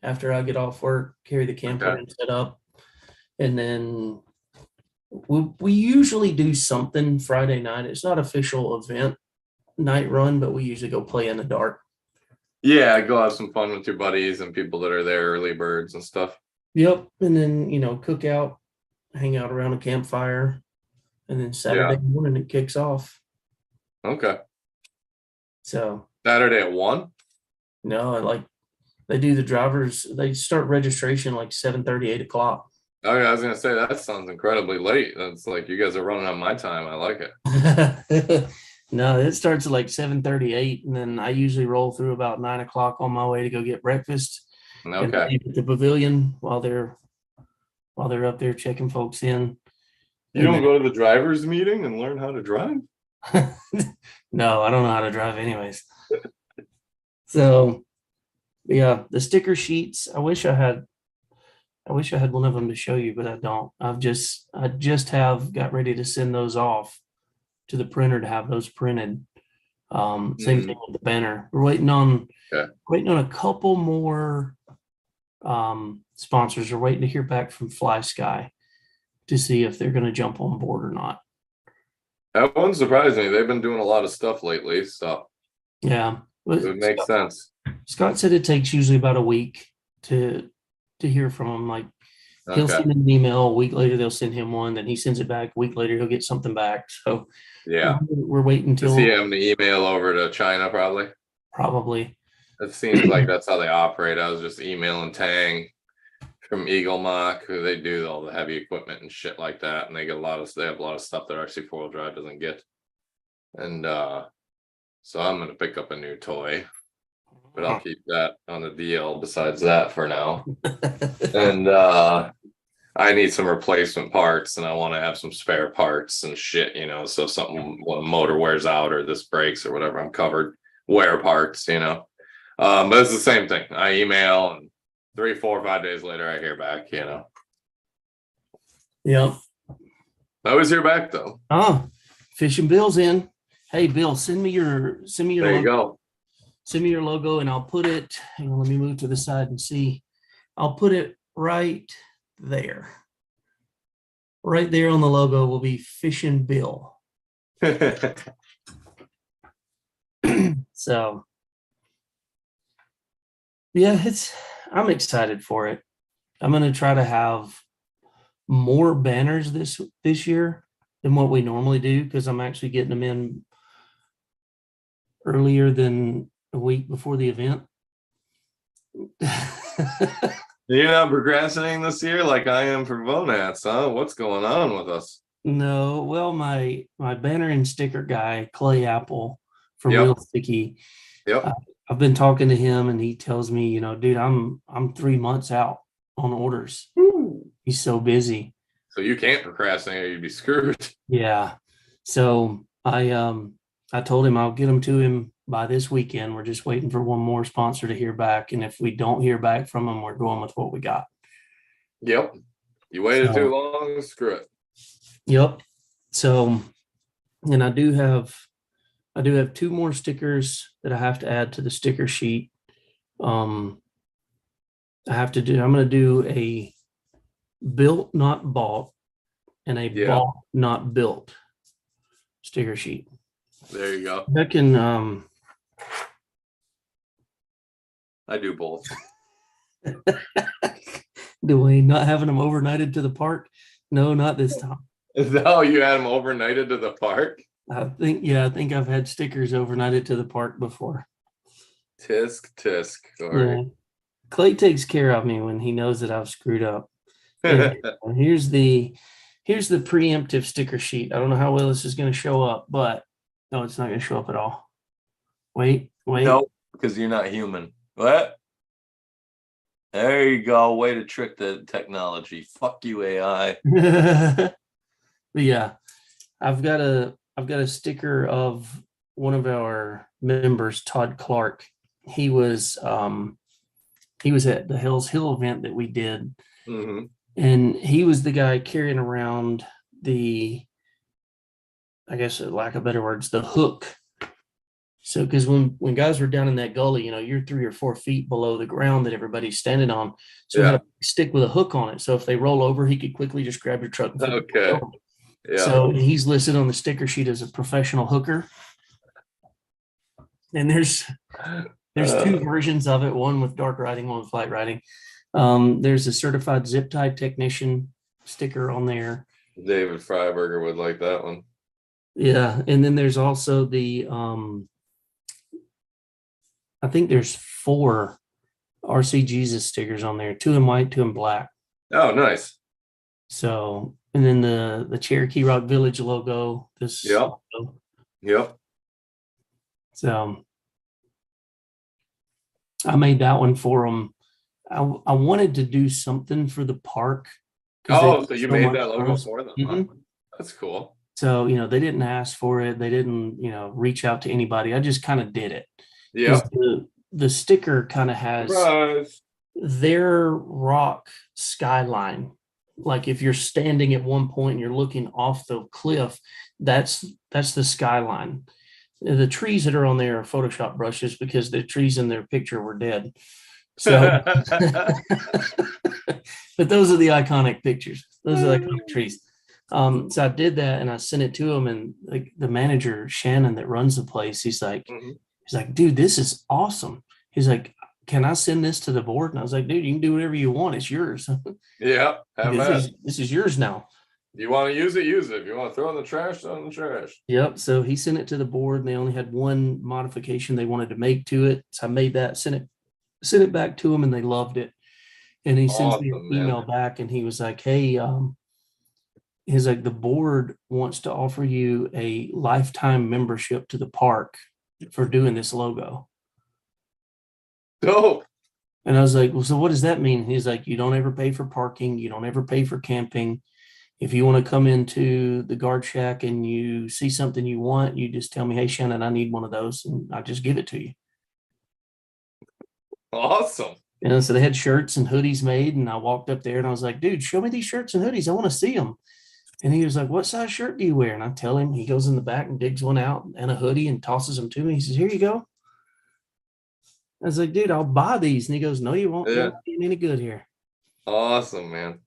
after I get off work, carry the camper and set up. And then we usually do something Friday night. It's not official event night run, but we usually go play in the dark. Yeah, go have some fun with your buddies and people that are there, early birds and stuff. Yep. And then, cook out, hang out around a campfire. And then Saturday morning it kicks off. Okay. So Saturday at 1? No, they do the drivers, they start registration like 7:30, 8 o'clock. Oh yeah, I was gonna say that sounds incredibly late. That's like you guys are running on my time. I like it. No, it starts at like 7:38, and then I usually roll through about 9 o'clock on my way to go get breakfast. Okay. And leave at the pavilion while they're up there checking folks in. You don't go to the drivers meeting and learn how to drive? No, I don't know how to drive anyways. So yeah, the sticker sheets, I wish I had one of them to show you, but I don't. I just have got ready to send those off to the printer to have those printed. Same thing with the banner. We're waiting on a couple more sponsors. We're waiting to hear back from Fly Sky to see if they're going to jump on board or not. That wouldn't surprise me. They've been doing a lot of stuff lately, so yeah, it makes sense. Scott said it takes usually about a week to hear from them. Like he'll send an email, a week later they'll send him one, then he sends it back, a week later he'll get something back. So yeah, we're waiting until. Does he have the email over to China probably? Probably. It seems like that's how they operate. I was just emailing Tang from Eagle Mock, who they do all the heavy equipment and shit like that, and they have a lot of stuff that RC 4-wheel drive doesn't get. And so I'm gonna pick up a new toy, but I'll keep that on the DL besides that for now. And I need some replacement parts, and I want to have some spare parts and shit, so something when a motor wears out or this breaks or whatever, I'm covered. Wear parts, but it's the same thing. I email, and 3, 4, 5 days later I hear back, Yep. I always hear back though. Oh, Fishing Bill's in. Hey, Bill, send me your There you logo. go. Send me your logo, and I'll put it. Hang on, let me move to the side and see. I'll put it right there. Right there on the logo will be Fishing Bill. So, yeah, I'm excited for it. I'm going to try to have more banners this year than what we normally do, because I'm actually getting them in earlier than a week before the event. You're not procrastinating this year like I am for Vonats, huh? What's going on with us? No, well, my banner and sticker guy, Clay Apple from Yep. Real Sticky. Yep. I've been talking to him, and he tells me, dude, I'm 3 months out on orders. Woo. He's so busy. So you can't procrastinate or you'd be screwed. Yeah. So I told him I'll get them to him by this weekend. We're just waiting for one more sponsor to hear back. And if we don't hear back from them, we're going with what we got. Yep. You waited too long, screw it. Yep. So, and I do have 2 more stickers that I have to add to the sticker sheet. I'm going to do a built, not bought, and a bought, not built sticker sheet. There you go. I can, I do both. do we not having them overnighted to the park? No, not this time. No, you had them overnighted to the park? I think I've had stickers overnighted to the park before. Tisk. Yeah. Clay takes care of me when he knows that I've screwed up. Here's the preemptive sticker sheet. I don't know how well this is going to show up, but no, it's not going to show up at all. Wait. No, because you're not human. What? There you go. Way to trick the technology. Fuck you, AI. But yeah, I've got a sticker of one of our members, Todd Clark. He was at the Hell's Hill event that we did. Mm-hmm. And he was the guy carrying around I guess, lack of better words, the hook. So, because when guys were down in that gully, you're 3 or 4 feet below the ground that everybody's standing on. So he had a stick with a hook on it. So if they roll over, he could quickly just grab your truck. Okay. Yeah. So he's listed on the sticker sheet as a professional hooker. And there's 2 versions of it, one with dark riding, one with light riding. There's a certified zip tie technician sticker on there. David Freiberger would like that one. Yeah. And then there's also the I think there's 4 RCJesus stickers on there, 2 in white, 2 in black. Oh, nice. So, and then the Cherokee Rock Village logo. Yep. So I made that one for them. I wanted to do something for the park. Oh, so you made that logo for them? Mm-hmm. That's cool. So, they didn't ask for it. They didn't, reach out to anybody. I just kind of did it. Yeah. The sticker kind of has their rock skyline. Like if you're standing at one point and you're looking off the cliff, that's the skyline. The trees that are on there are Photoshop brushes because the trees in their picture were dead. So, but those are the iconic pictures. Those are the iconic trees. So I did that and I sent it to him, and like the manager, Shannon, that runs the place, he's like, dude, this is awesome. He's like, can I send this to the board? And I was like, dude, you can do whatever you want. It's yours. Yeah. This is yours now. You want to use it, use it. If you want to throw it in the trash, throw it in the trash. Yep. So he sent it to the board, and they only had one modification they wanted to make to it. So I made that, sent it back to him, and they loved it. And he sends me an email back, and he was like, hey, he's like, the board wants to offer you a lifetime membership to the park for doing this logo. Dope. And I was like, well, so what does that mean? He's like, you don't ever pay for parking. You don't ever pay for camping. If you want to come into the guard shack and you see something you want, you just tell me, hey, Shannon, I need one of those. And I'll just give it to you. Awesome. And so they had shirts and hoodies made. And I walked up there and I was like, dude, show me these shirts and hoodies. I want to see them. And he was like, what size shirt do you wear? And I tell him. He goes in the back and digs one out and a hoodie and tosses them to me. He says, here you go. I was like, dude, I'll buy these. And he goes, no, you won't. Yeah. They're not getting any good here. Awesome, man.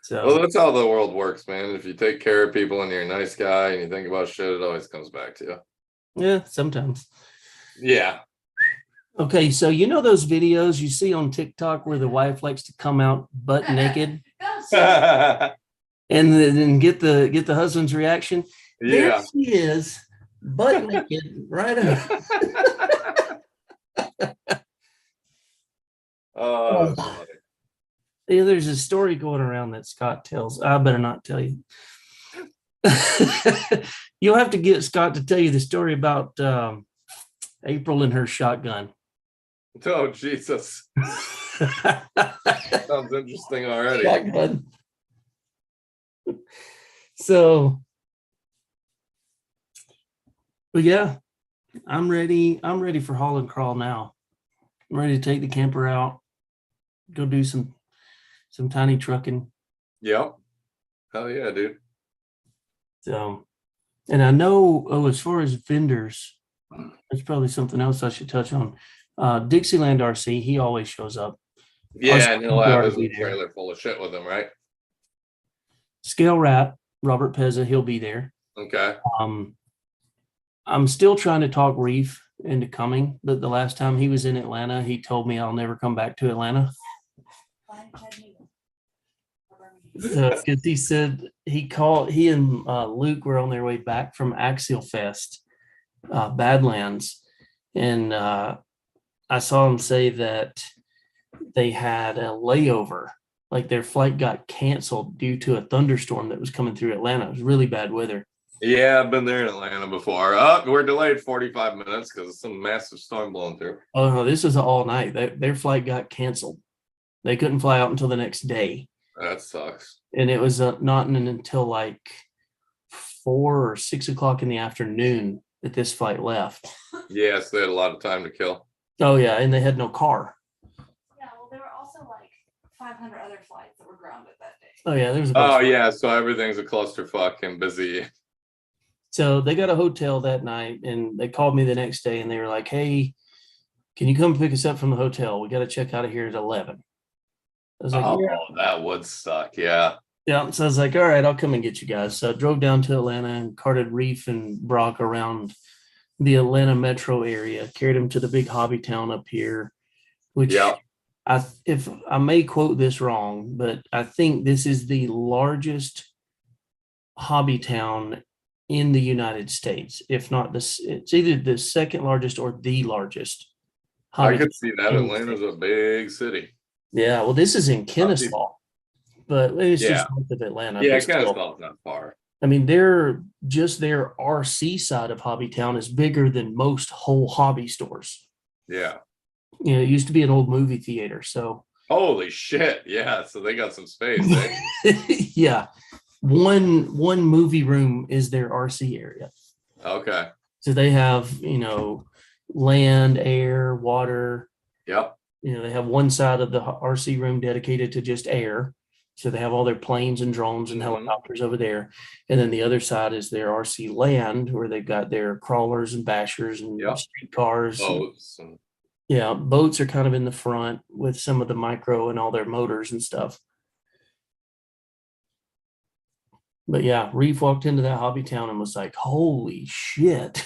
So well, that's how the world works, man. If you take care of people and you're a nice guy and you think about shit, it always comes back to you. yeah, sometimes. Yeah. Okay, so you know those videos you see on TikTok where the wife likes to come out butt naked and then get the husband's reaction? There Yeah. she is, butt naked, right up. Oh, that's funny. Yeah, there's a story going around that Scott tells. I better not tell you. You'll have to get Scott to tell you the story about April and her shotgun. Oh, Jesus. Sounds interesting already. Shotgun. So, but yeah, I'm ready. I'm ready for haul and crawl now. I'm ready to take the camper out, go do some tiny trucking. Yep. Hell yeah, dude. So, and I know, as far as vendors, there's probably something else I should touch on. Dixieland RC, he always shows up. Yeah, and he'll have his be there. trailer full of shit with him, right? Scale Rat, Robert Pezza, he'll be there. Okay. I'm still trying to talk Reef into coming, but the last time he was in Atlanta, he told me I'll never come back to Atlanta. Because he said he and Luke were on their way back from Axial Fest, Badlands, and I saw him say that they had a layover, like their flight got canceled due to a thunderstorm that was coming through Atlanta. It was really bad weather. Yeah, I've been there in Atlanta before. We're delayed 45 minutes because of some massive storm blowing through. Oh no, this was all night. Their flight got canceled. They couldn't fly out until the next day. That sucks. And it was not until like 4 or 6 o'clock in the afternoon that this flight left. Yes, they had a lot of time to kill. Oh yeah, and they had no car. Yeah, well, there were also like 500 other flights that were grounded that day. Oh yeah, there was. Oh yeah, so everything's a clusterfuck and busy. So they got a hotel that night, and they called me the next day, and they were like, "Hey, can you come pick us up from the hotel? We got to check out of here at 11." I was like, Oh, yeah. that would suck. Yeah. Yeah. So I was like, all right, I'll come and get you guys. So I drove down to Atlanta and carted Reef and Brock around the Atlanta metro area, carried them to the big hobby town up here, which if I may quote this wrong, but I think this is the largest hobby town in the United States. If not this, it's either the second largest or the largest. I could see that. Atlanta's a big city. Yeah, well, this is in Kennesaw, but it's just north of Atlanta. Yeah, Kennesaw's not far. I mean, their RC side of Hobbytown is bigger than most whole hobby stores. Yeah. You know, it used to be an old movie theater. So holy shit. Yeah. So they got some space, eh? Yeah. One movie room is their RC area. Okay. So they have, land, air, water. Yep. They have one side of the RC room dedicated to just air. So they have all their planes and drones and helicopters over there. And then the other side is their RC land, where they've got their crawlers and bashers and street cars. Boats. Boats are kind of in the front with some of the micro and all their motors and stuff. But yeah, Reef walked into that hobby town and was like, holy shit.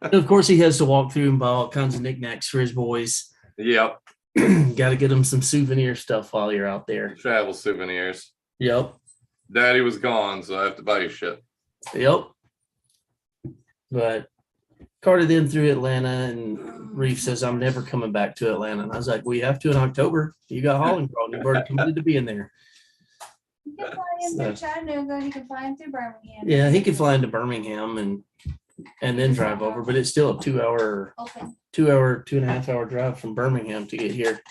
Of course, he has to walk through and buy all kinds of knickknacks for his boys. Yep. Got to get them some souvenir stuff while you're out there. Travel souvenirs. Yep. Daddy was gone, so I have to buy you shit. Yep. But carted them through Atlanta, and Reef says, I'm never coming back to Atlanta. And I was like, we have to in October. You got hauling crawl. You've already committed to being there. You can fly in through Chattanooga, you can fly in through Birmingham. Yeah, he could fly into Birmingham and then drive over, but it's still a 2 hour, 2.5 hour drive from Birmingham to get here.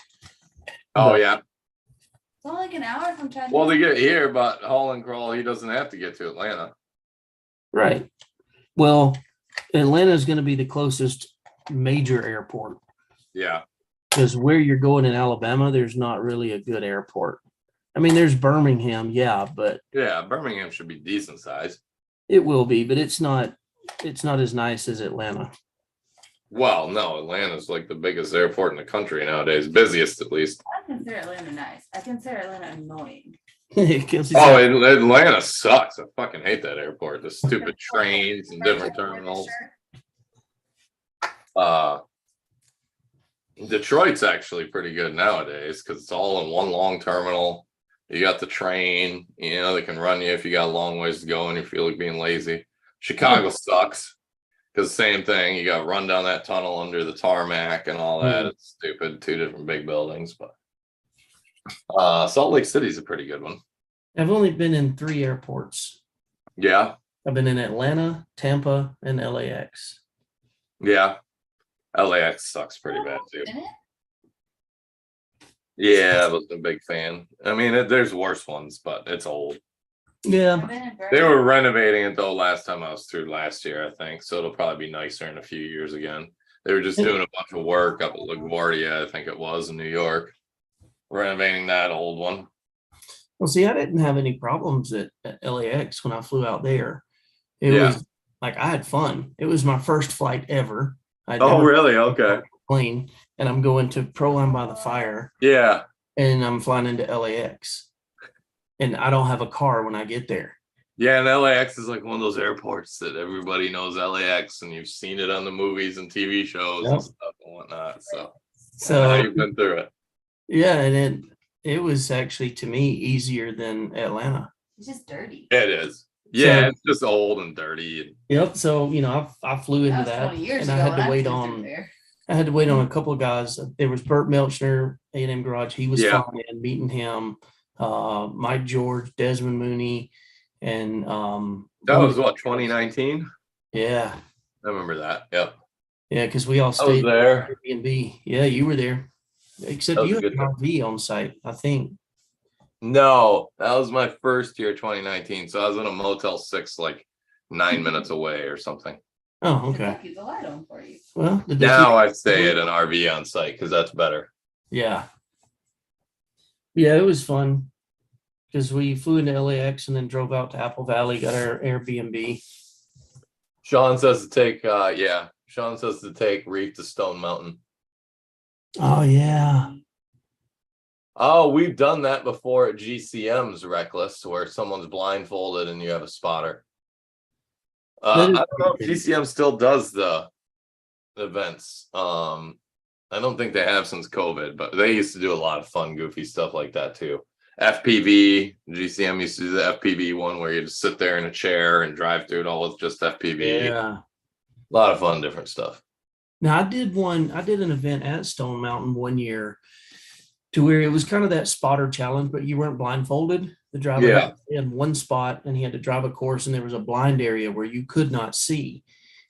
Oh, yeah. It's only like an hour from Chattanooga. Well, to get here, but haul and crawl, he doesn't have to get to Atlanta. Right. Well, Atlanta is going to be the closest major airport. Yeah. because where you're going in Alabama, there's not really a good airport. I mean, there's Birmingham, yeah, but Yeah, Birmingham should be decent size. it will be, but it's not as nice as Atlanta. Well, no, Atlanta's like the biggest airport in the country nowadays, busiest at least. I consider Atlanta nice. I consider Atlanta annoying. Oh, Atlanta sucks. I fucking hate that airport. The stupid trains and different terminals. Detroit's actually pretty good nowadays because it's all in one long terminal. You got the train, they can run you if you got a long ways to go and you feel like being lazy. Chicago sucks because same thing. You got to run down that tunnel under the tarmac and all that. It's stupid. 2 different big buildings, but Salt Lake City's a pretty good one. I've only been in 3 airports. Yeah. I've been in Atlanta, Tampa, and LAX. Yeah. LAX sucks pretty bad too. Yeah, I wasn't a big fan. I mean, there's worse ones, but it's old. Yeah. They were renovating it though last time I was through last year, I think. So it'll probably be nicer in a few years again. They were just doing a bunch of work up at LaGuardia, I think it was in New York, renovating that old one. Well, see, I didn't have any problems at LAX when I flew out there. It was like I had fun. It was my first flight ever. Oh, really? Okay. Plane, and I'm going to Proline by the Fire. Yeah. And I'm flying into LAX, and I don't have a car when I get there. Yeah, and LAX is like one of those airports that everybody knows LAX, and you've seen it on the movies and TV shows and stuff and whatnot. So you've been through it. Yeah, and it was actually to me easier than Atlanta. It's just dirty. It is. Yeah, it's just old and dirty. Yep. So I flew into that, and I had to wait on. I had to wait on a couple of guys. There was Burt Melchner, A&M Garage. He was flying in, meeting him. Mike George, Desmond Mooney, and that was what, 2019? Yeah, I remember that. Yep. Yeah, because we all stayed there. Airbnb. Yeah, you were there. Except you had an RV on site, I think. No, that was my first year, 2019. So I was in a Motel 6, like 9 minutes away or something. Oh, okay. Keep the light on for you. Well, now I stay at an RV on site because that's better. Yeah. Yeah, it was fun because we flew into LAX and then drove out to Apple Valley, got our Airbnb. Sean says to take, Sean says to take Reef to Stone Mountain. Oh, yeah. Oh, we've done that before at GCM's Reckless, where someone's blindfolded and you have a spotter. I don't know if GCM still does the events. I don't think they have since COVID, but they used to do a lot of fun, goofy stuff like that too. FPV, GCM used to do the FPV one where you just sit there in a chair and drive through it all with just FPV. Yeah. A lot of fun, different stuff. Now I did an event at Stone Mountain one year to where it was kind of that spotter challenge, but you weren't blindfolded. The driver had in one spot and he had to drive a course, and there was a blind area where you could not see.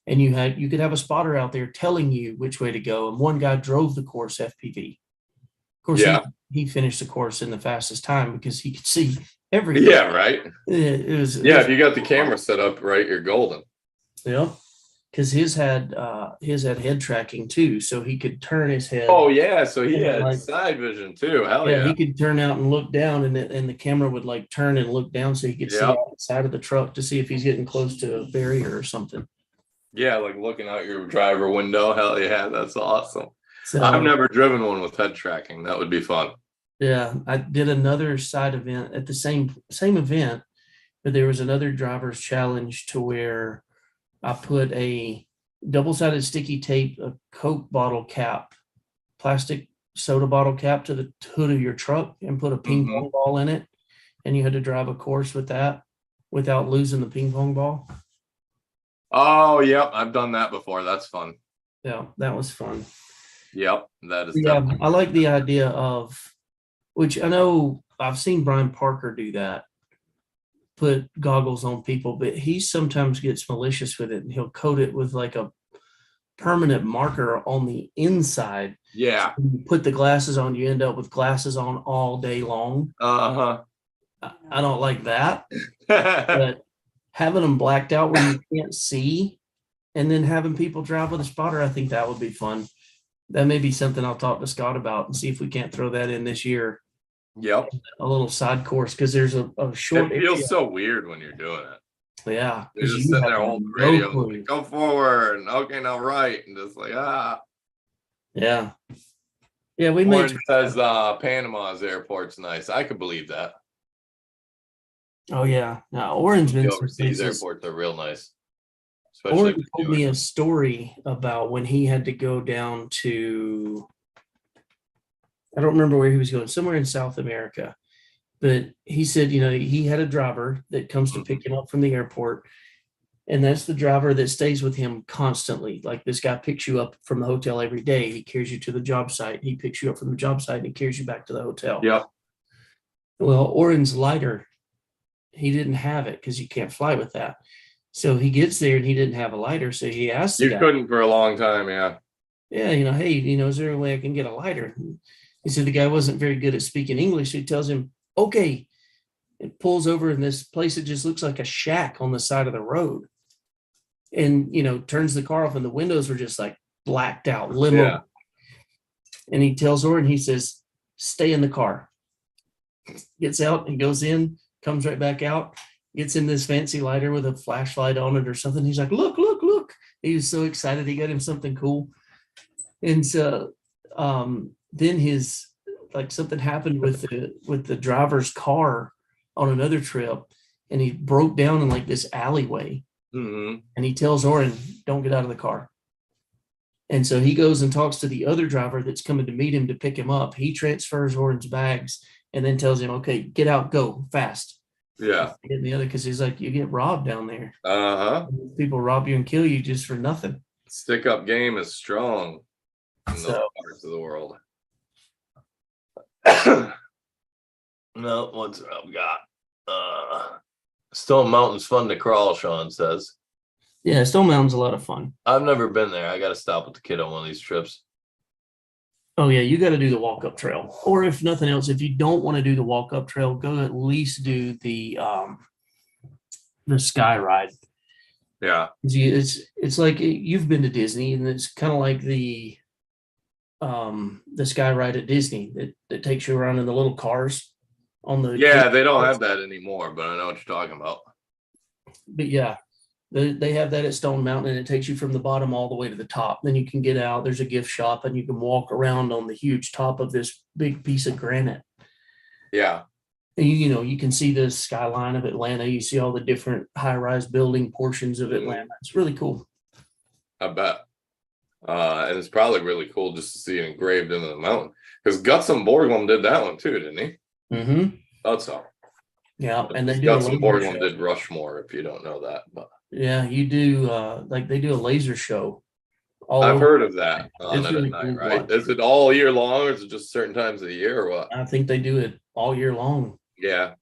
And you could have a spotter out there telling you which way to go. And one guy drove the course FPV. Of course, he finished the course in the fastest time because he could see everything. Yeah, right. If you got the camera set up right, you're golden. Yeah. Because his had head tracking too, so he could turn his head. Oh yeah, so he had side vision too. Hell yeah, he could turn out and look down, and the camera would like turn and look down, so he could see out the side of the truck to see if he's getting close to a barrier or something. Yeah, like looking out your driver window. Hell yeah, that's awesome. So, I've never driven one with head tracking. That would be fun. Yeah, I did another side event at the same event, but there was another driver's challenge to where I put a double-sided sticky tape, a Coke bottle cap, plastic soda bottle cap to the hood of your truck and put a ping pong ball in it. And you had to drive a course with that without losing the ping pong ball. Oh, yep. I've done that before. That's fun. Yeah, that was fun. Yep. That is definitely. I like the idea of, which I know I've seen Brian Parker do that. Put goggles on people, but he sometimes gets malicious with it, and he'll coat it with like a permanent marker on the inside. Yeah. So you put the glasses on, you end up with glasses on all day long. I don't like that. But having them blacked out where you can't see, and then having people drive with a spotter, I think that would be fun. That may be something I'll talk to Scott about and see if we can't throw that in this year. Yep. A little side course, because there's a short It feels area. so weird when you're doing it. Yeah. You're just You sitting have there holding the no radio, clue. like, go forward, and okay, now right, and just like Yeah. Yeah, we made Warren says Panama's airport's nice. I could believe that. Oh yeah. Now Oren's been The some overseas places. airports are real nice. Especially Oren with told you. me a story about when he had to go down to, I don't remember where he was going, somewhere in South America. But he said, he had a driver that comes to pick him up from the airport. And that's the driver that stays with him constantly. Like this guy picks you up from the hotel every day. He carries you to the job site. He picks you up from the job site and he carries you back to the hotel. Yep. Well, Oren's lighter, he didn't have it because you can't fly with that. So he gets there and he didn't have a lighter. So he asked the guy, couldn't for a long time, yeah. Yeah, hey, is there a way I can get a lighter? He said the guy wasn't very good at speaking English. So he tells him, okay. It pulls over in this place. It just looks like a shack on the side of the road. And, turns the car off and the windows were just like blacked out, limo. Yeah. And he tells Oren, he says, stay in the car. Gets out and goes in, comes right back out, gets in this fancy lighter with a flashlight on it or something. He's like, look. He was so excited. He got him something cool. And so then something happened with the driver's car on another trip, and he broke down in like this alleyway. Mm-hmm. And he tells Oren, don't get out of the car. And so he goes and talks to the other driver that's coming to meet him to pick him up. He transfers Oren's bags and then tells him, okay, get out, go fast. Yeah. And the other, because he's like, you get robbed down there. People rob you and kill you just for nothing. Stick up game is strong in those parts of the world. No, what's I've got? Stone Mountain's fun to crawl, Sean says. Yeah, Stone Mountain's a lot of fun. I've never been there. I got to stop with the kid on one of these trips. Oh, yeah, you got to do the walk-up trail. Or if nothing else, if you don't want to do the walk-up trail, go at least do the sky ride. Yeah. It's like you've been to Disney, and it's kind of like the sky ride at Disney that takes you around in the little cars on the. Yeah, they don't have that anymore, but I know what you're talking about. But yeah, they have that at Stone Mountain, and it takes you from the bottom all the way to the top. Then you can get out. There's a gift shop, and you can walk around on the huge top of this big piece of granite. Yeah. And you can see the skyline of Atlanta. You see all the different high-rise building portions of Atlanta. It's really cool. I bet. And it's probably really cool just to see it engraved into the mountain. Because Gutzon Borglum did that one too, didn't he? Mm-hmm. That's all. Yeah, and they do. Gutzon Borglum did Rushmore, if you don't know that. But yeah, you do. They do a laser show. I've heard of that on it at really night, cool right? watch. Is it all year long, or is it just certain times of the year, or what? I think they do it all year long. Yeah.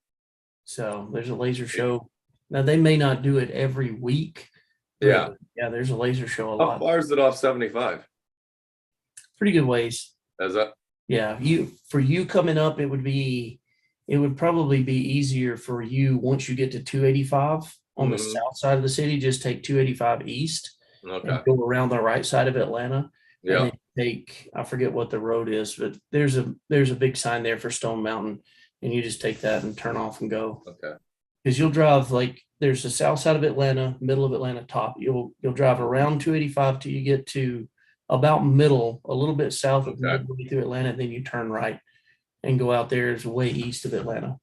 So there's a laser show. Now they may not do it every week. Yeah. Yeah, there's a laser show a How lot. far is it off 75? Pretty good ways. Is that? Yeah, for you coming up, it would probably be easier for you once you get to 285 on the south side of the city. Just take 285 east and go around the right side of Atlanta. Yeah. And then I forget what the road is, but there's a big sign there for Stone Mountain, and you just take that and turn off and go. Okay. Because you'll drive there's the south side of Atlanta, middle of Atlanta, top. You'll drive around 285 till you get to about middle, a little bit south of midway through Atlanta, then you turn right and go out there. It's way east of Atlanta.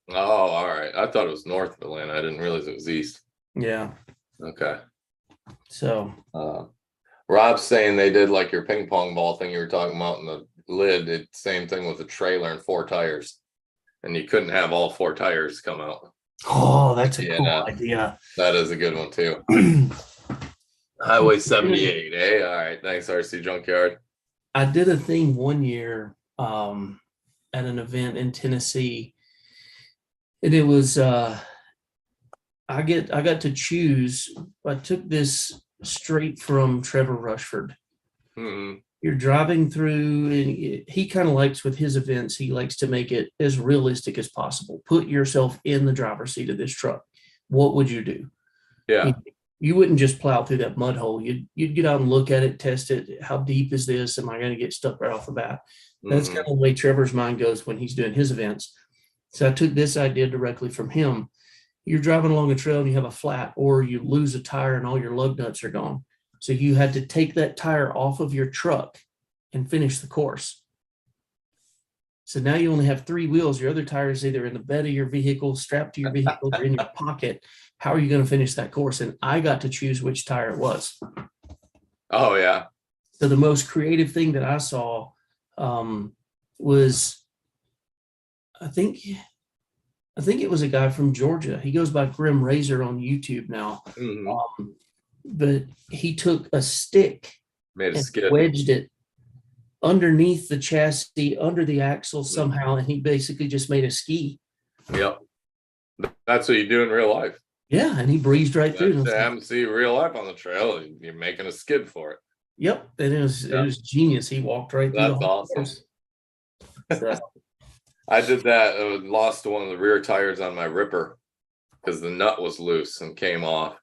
Oh, all right. I thought it was north of Atlanta. I didn't realize it was east. Yeah. Okay. So Rob's saying they did like your ping pong ball thing you were talking about in the lid. It's same thing with the trailer and 4 tires. And you couldn't have all 4 tires come out. Oh, that's a cool idea. That is a good one too. Highway 78, eh? All right. Thanks, RC Junkyard. I did a thing one year at an event in Tennessee. And it was I got to choose. I took this straight from Trevor Rushford. Mm-hmm. You're driving through, and he kind of likes with his events, he likes to make it as realistic as possible. Put yourself in the driver's seat of this truck. What would you do? Yeah. you wouldn't just plow through that mud hole. You'd get out and look at it, test it. How deep is this? Am I going to get stuck right off the bat? That's kind of the way Trevor's mind goes when he's doing his events. So I took this idea directly from him. You're driving along a trail and you have a flat, or you lose a tire and all your lug nuts are gone. So you had to take that tire off of your truck and finish the course. So now you only have 3 wheels. Your other tire is either in the bed of your vehicle, strapped to your vehicle, or in your pocket. How are you going to finish that course? And I got to choose which tire it was. Oh, yeah. So the most creative thing that I saw was, I think it was a guy from Georgia. He goes by Grim Razor on YouTube now. But he took a stick Made a and skid. wedged it underneath the chassis, under the axle somehow, and he basically just made a ski. Yep. That's what you do in real life. Yeah, and he breezed right through. I haven't seen real life on the trail. You're making a skid for it. Yep, and it was genius. He walked right through. That's awesome. So. I did that. I lost one of the rear tires on my Ripper because the nut was loose and came off,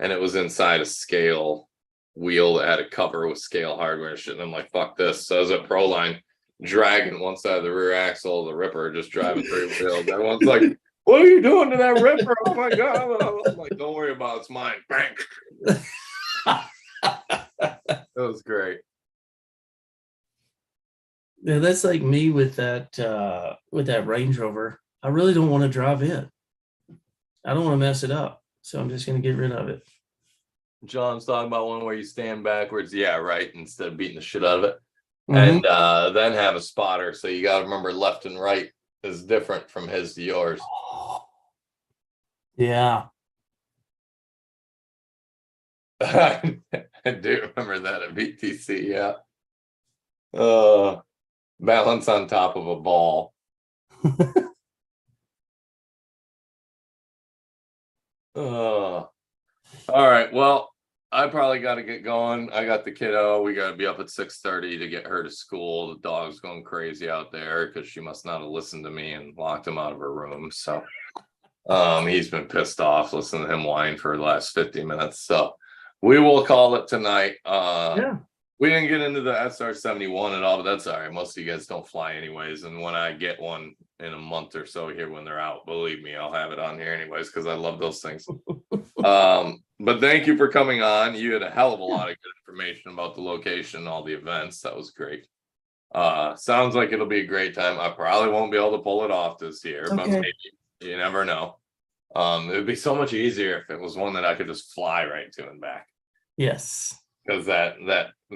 and it was inside a scale wheel that had a cover with scale hardware and shit. And I'm like, fuck this. So I was at Proline dragging one side of the rear axle of the Ripper, just driving through wheels. Everyone's like, what are you doing to that Ripper? Oh my God. I'm like, don't worry about it. It's mine. Bang. That was great. Yeah, that's like me with that Range Rover. I really don't want to drive it. I don't want to mess it up. So I'm just going to get rid of it. John's talking about one where you stand backwards. Yeah, right. Instead of beating the shit out of it. And then have a spotter. So you got to remember left and right is different from his to yours. Yeah. I do remember that at BTC. Yeah. Balance on top of a ball. All right. Well, I probably got to get going. I got the kiddo. We got to be up at 6:30 to get her to school. The dog's going crazy out there because she must not have listened to me and locked him out of her room. So he's been pissed off listening to him whine for the last 50 minutes. So we will call it tonight. Yeah. We didn't get into the SR-71 at all, but that's all right. Most of you guys don't fly anyways. And when I get one in a month or so here when they're out, believe me, I'll have it on here anyways because I love those things. But thank you for coming on. You had a hell of a lot of good information about the location and all the events. That was great. Sounds like it'll be a great time. I probably won't be able to pull it off this year, but maybe. You never know. It would be so much easier if it was one that I could just fly right to and back. Yes. Because that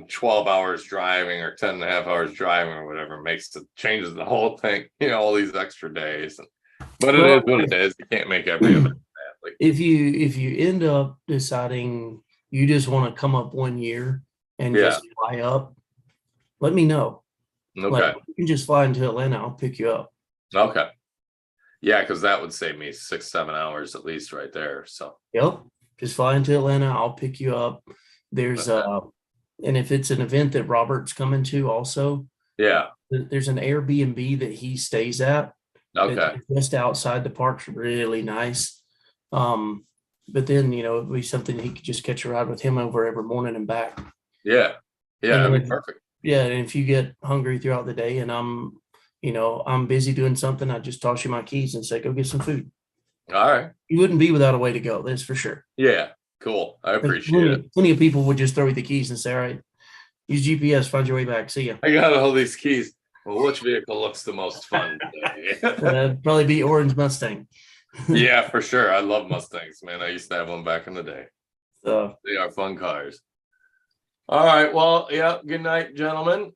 12 hours driving or 10 and a half hours driving or whatever changes the whole thing, all these extra days. But it is what it is. You can't make every event badly. If you end up deciding you just want to come up one year and just fly up, let me know. Okay. Like, you can just fly into Atlanta. I'll pick you up. Okay. Yeah, because that would save me 6-7 hours at least right there. So yep. Just fly into Atlanta. I'll pick you up. There's and if it's an event that Robert's coming to also, there's an Airbnb that he stays at. Okay. Just outside the park's really nice. But then, it'd be something he could just catch a ride with him over every morning and back. Yeah. Yeah, that'd be perfect. Yeah, and if you get hungry throughout the day and I'm busy doing something, I just toss you my keys and say, go get some food. All right. You wouldn't be without a way to go, that's for sure. Yeah. Cool. I appreciate it. Plenty of people would just throw you the keys and say, all right, use GPS, find your way back. See ya. I got all these keys. Well, which vehicle looks the most fun today? Probably be orange Mustang. Yeah, for sure. I love Mustangs, man. I used to have one back in the day. So they are fun cars. All right. Well, yeah. Good night, gentlemen.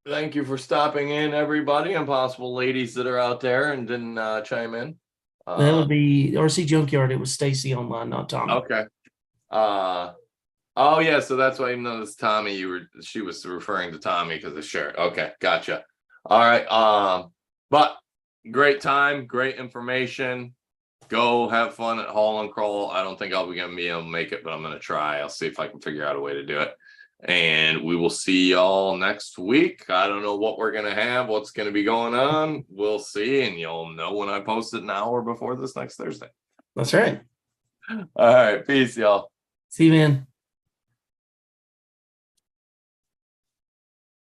Thank you for stopping in, everybody, and possible ladies that are out there and didn't chime in. That would be RC Junkyard. It was Stacy online, not Tommy. Okay. Oh yeah, so that's why even though it's Tommy, she was referring to Tommy because of shirt. Okay, gotcha. All right. But great time, great information. Go have fun at Haul and Crawl. I don't think I'll be able to make it, but I'm gonna try. I'll see if I can figure out a way to do it. And we will see y'all next week. I don't know what we're gonna have, what's gonna be going on. We'll see, and you'll know when I post it an hour before this next Thursday. That's right. All right, peace, y'all. See you, man.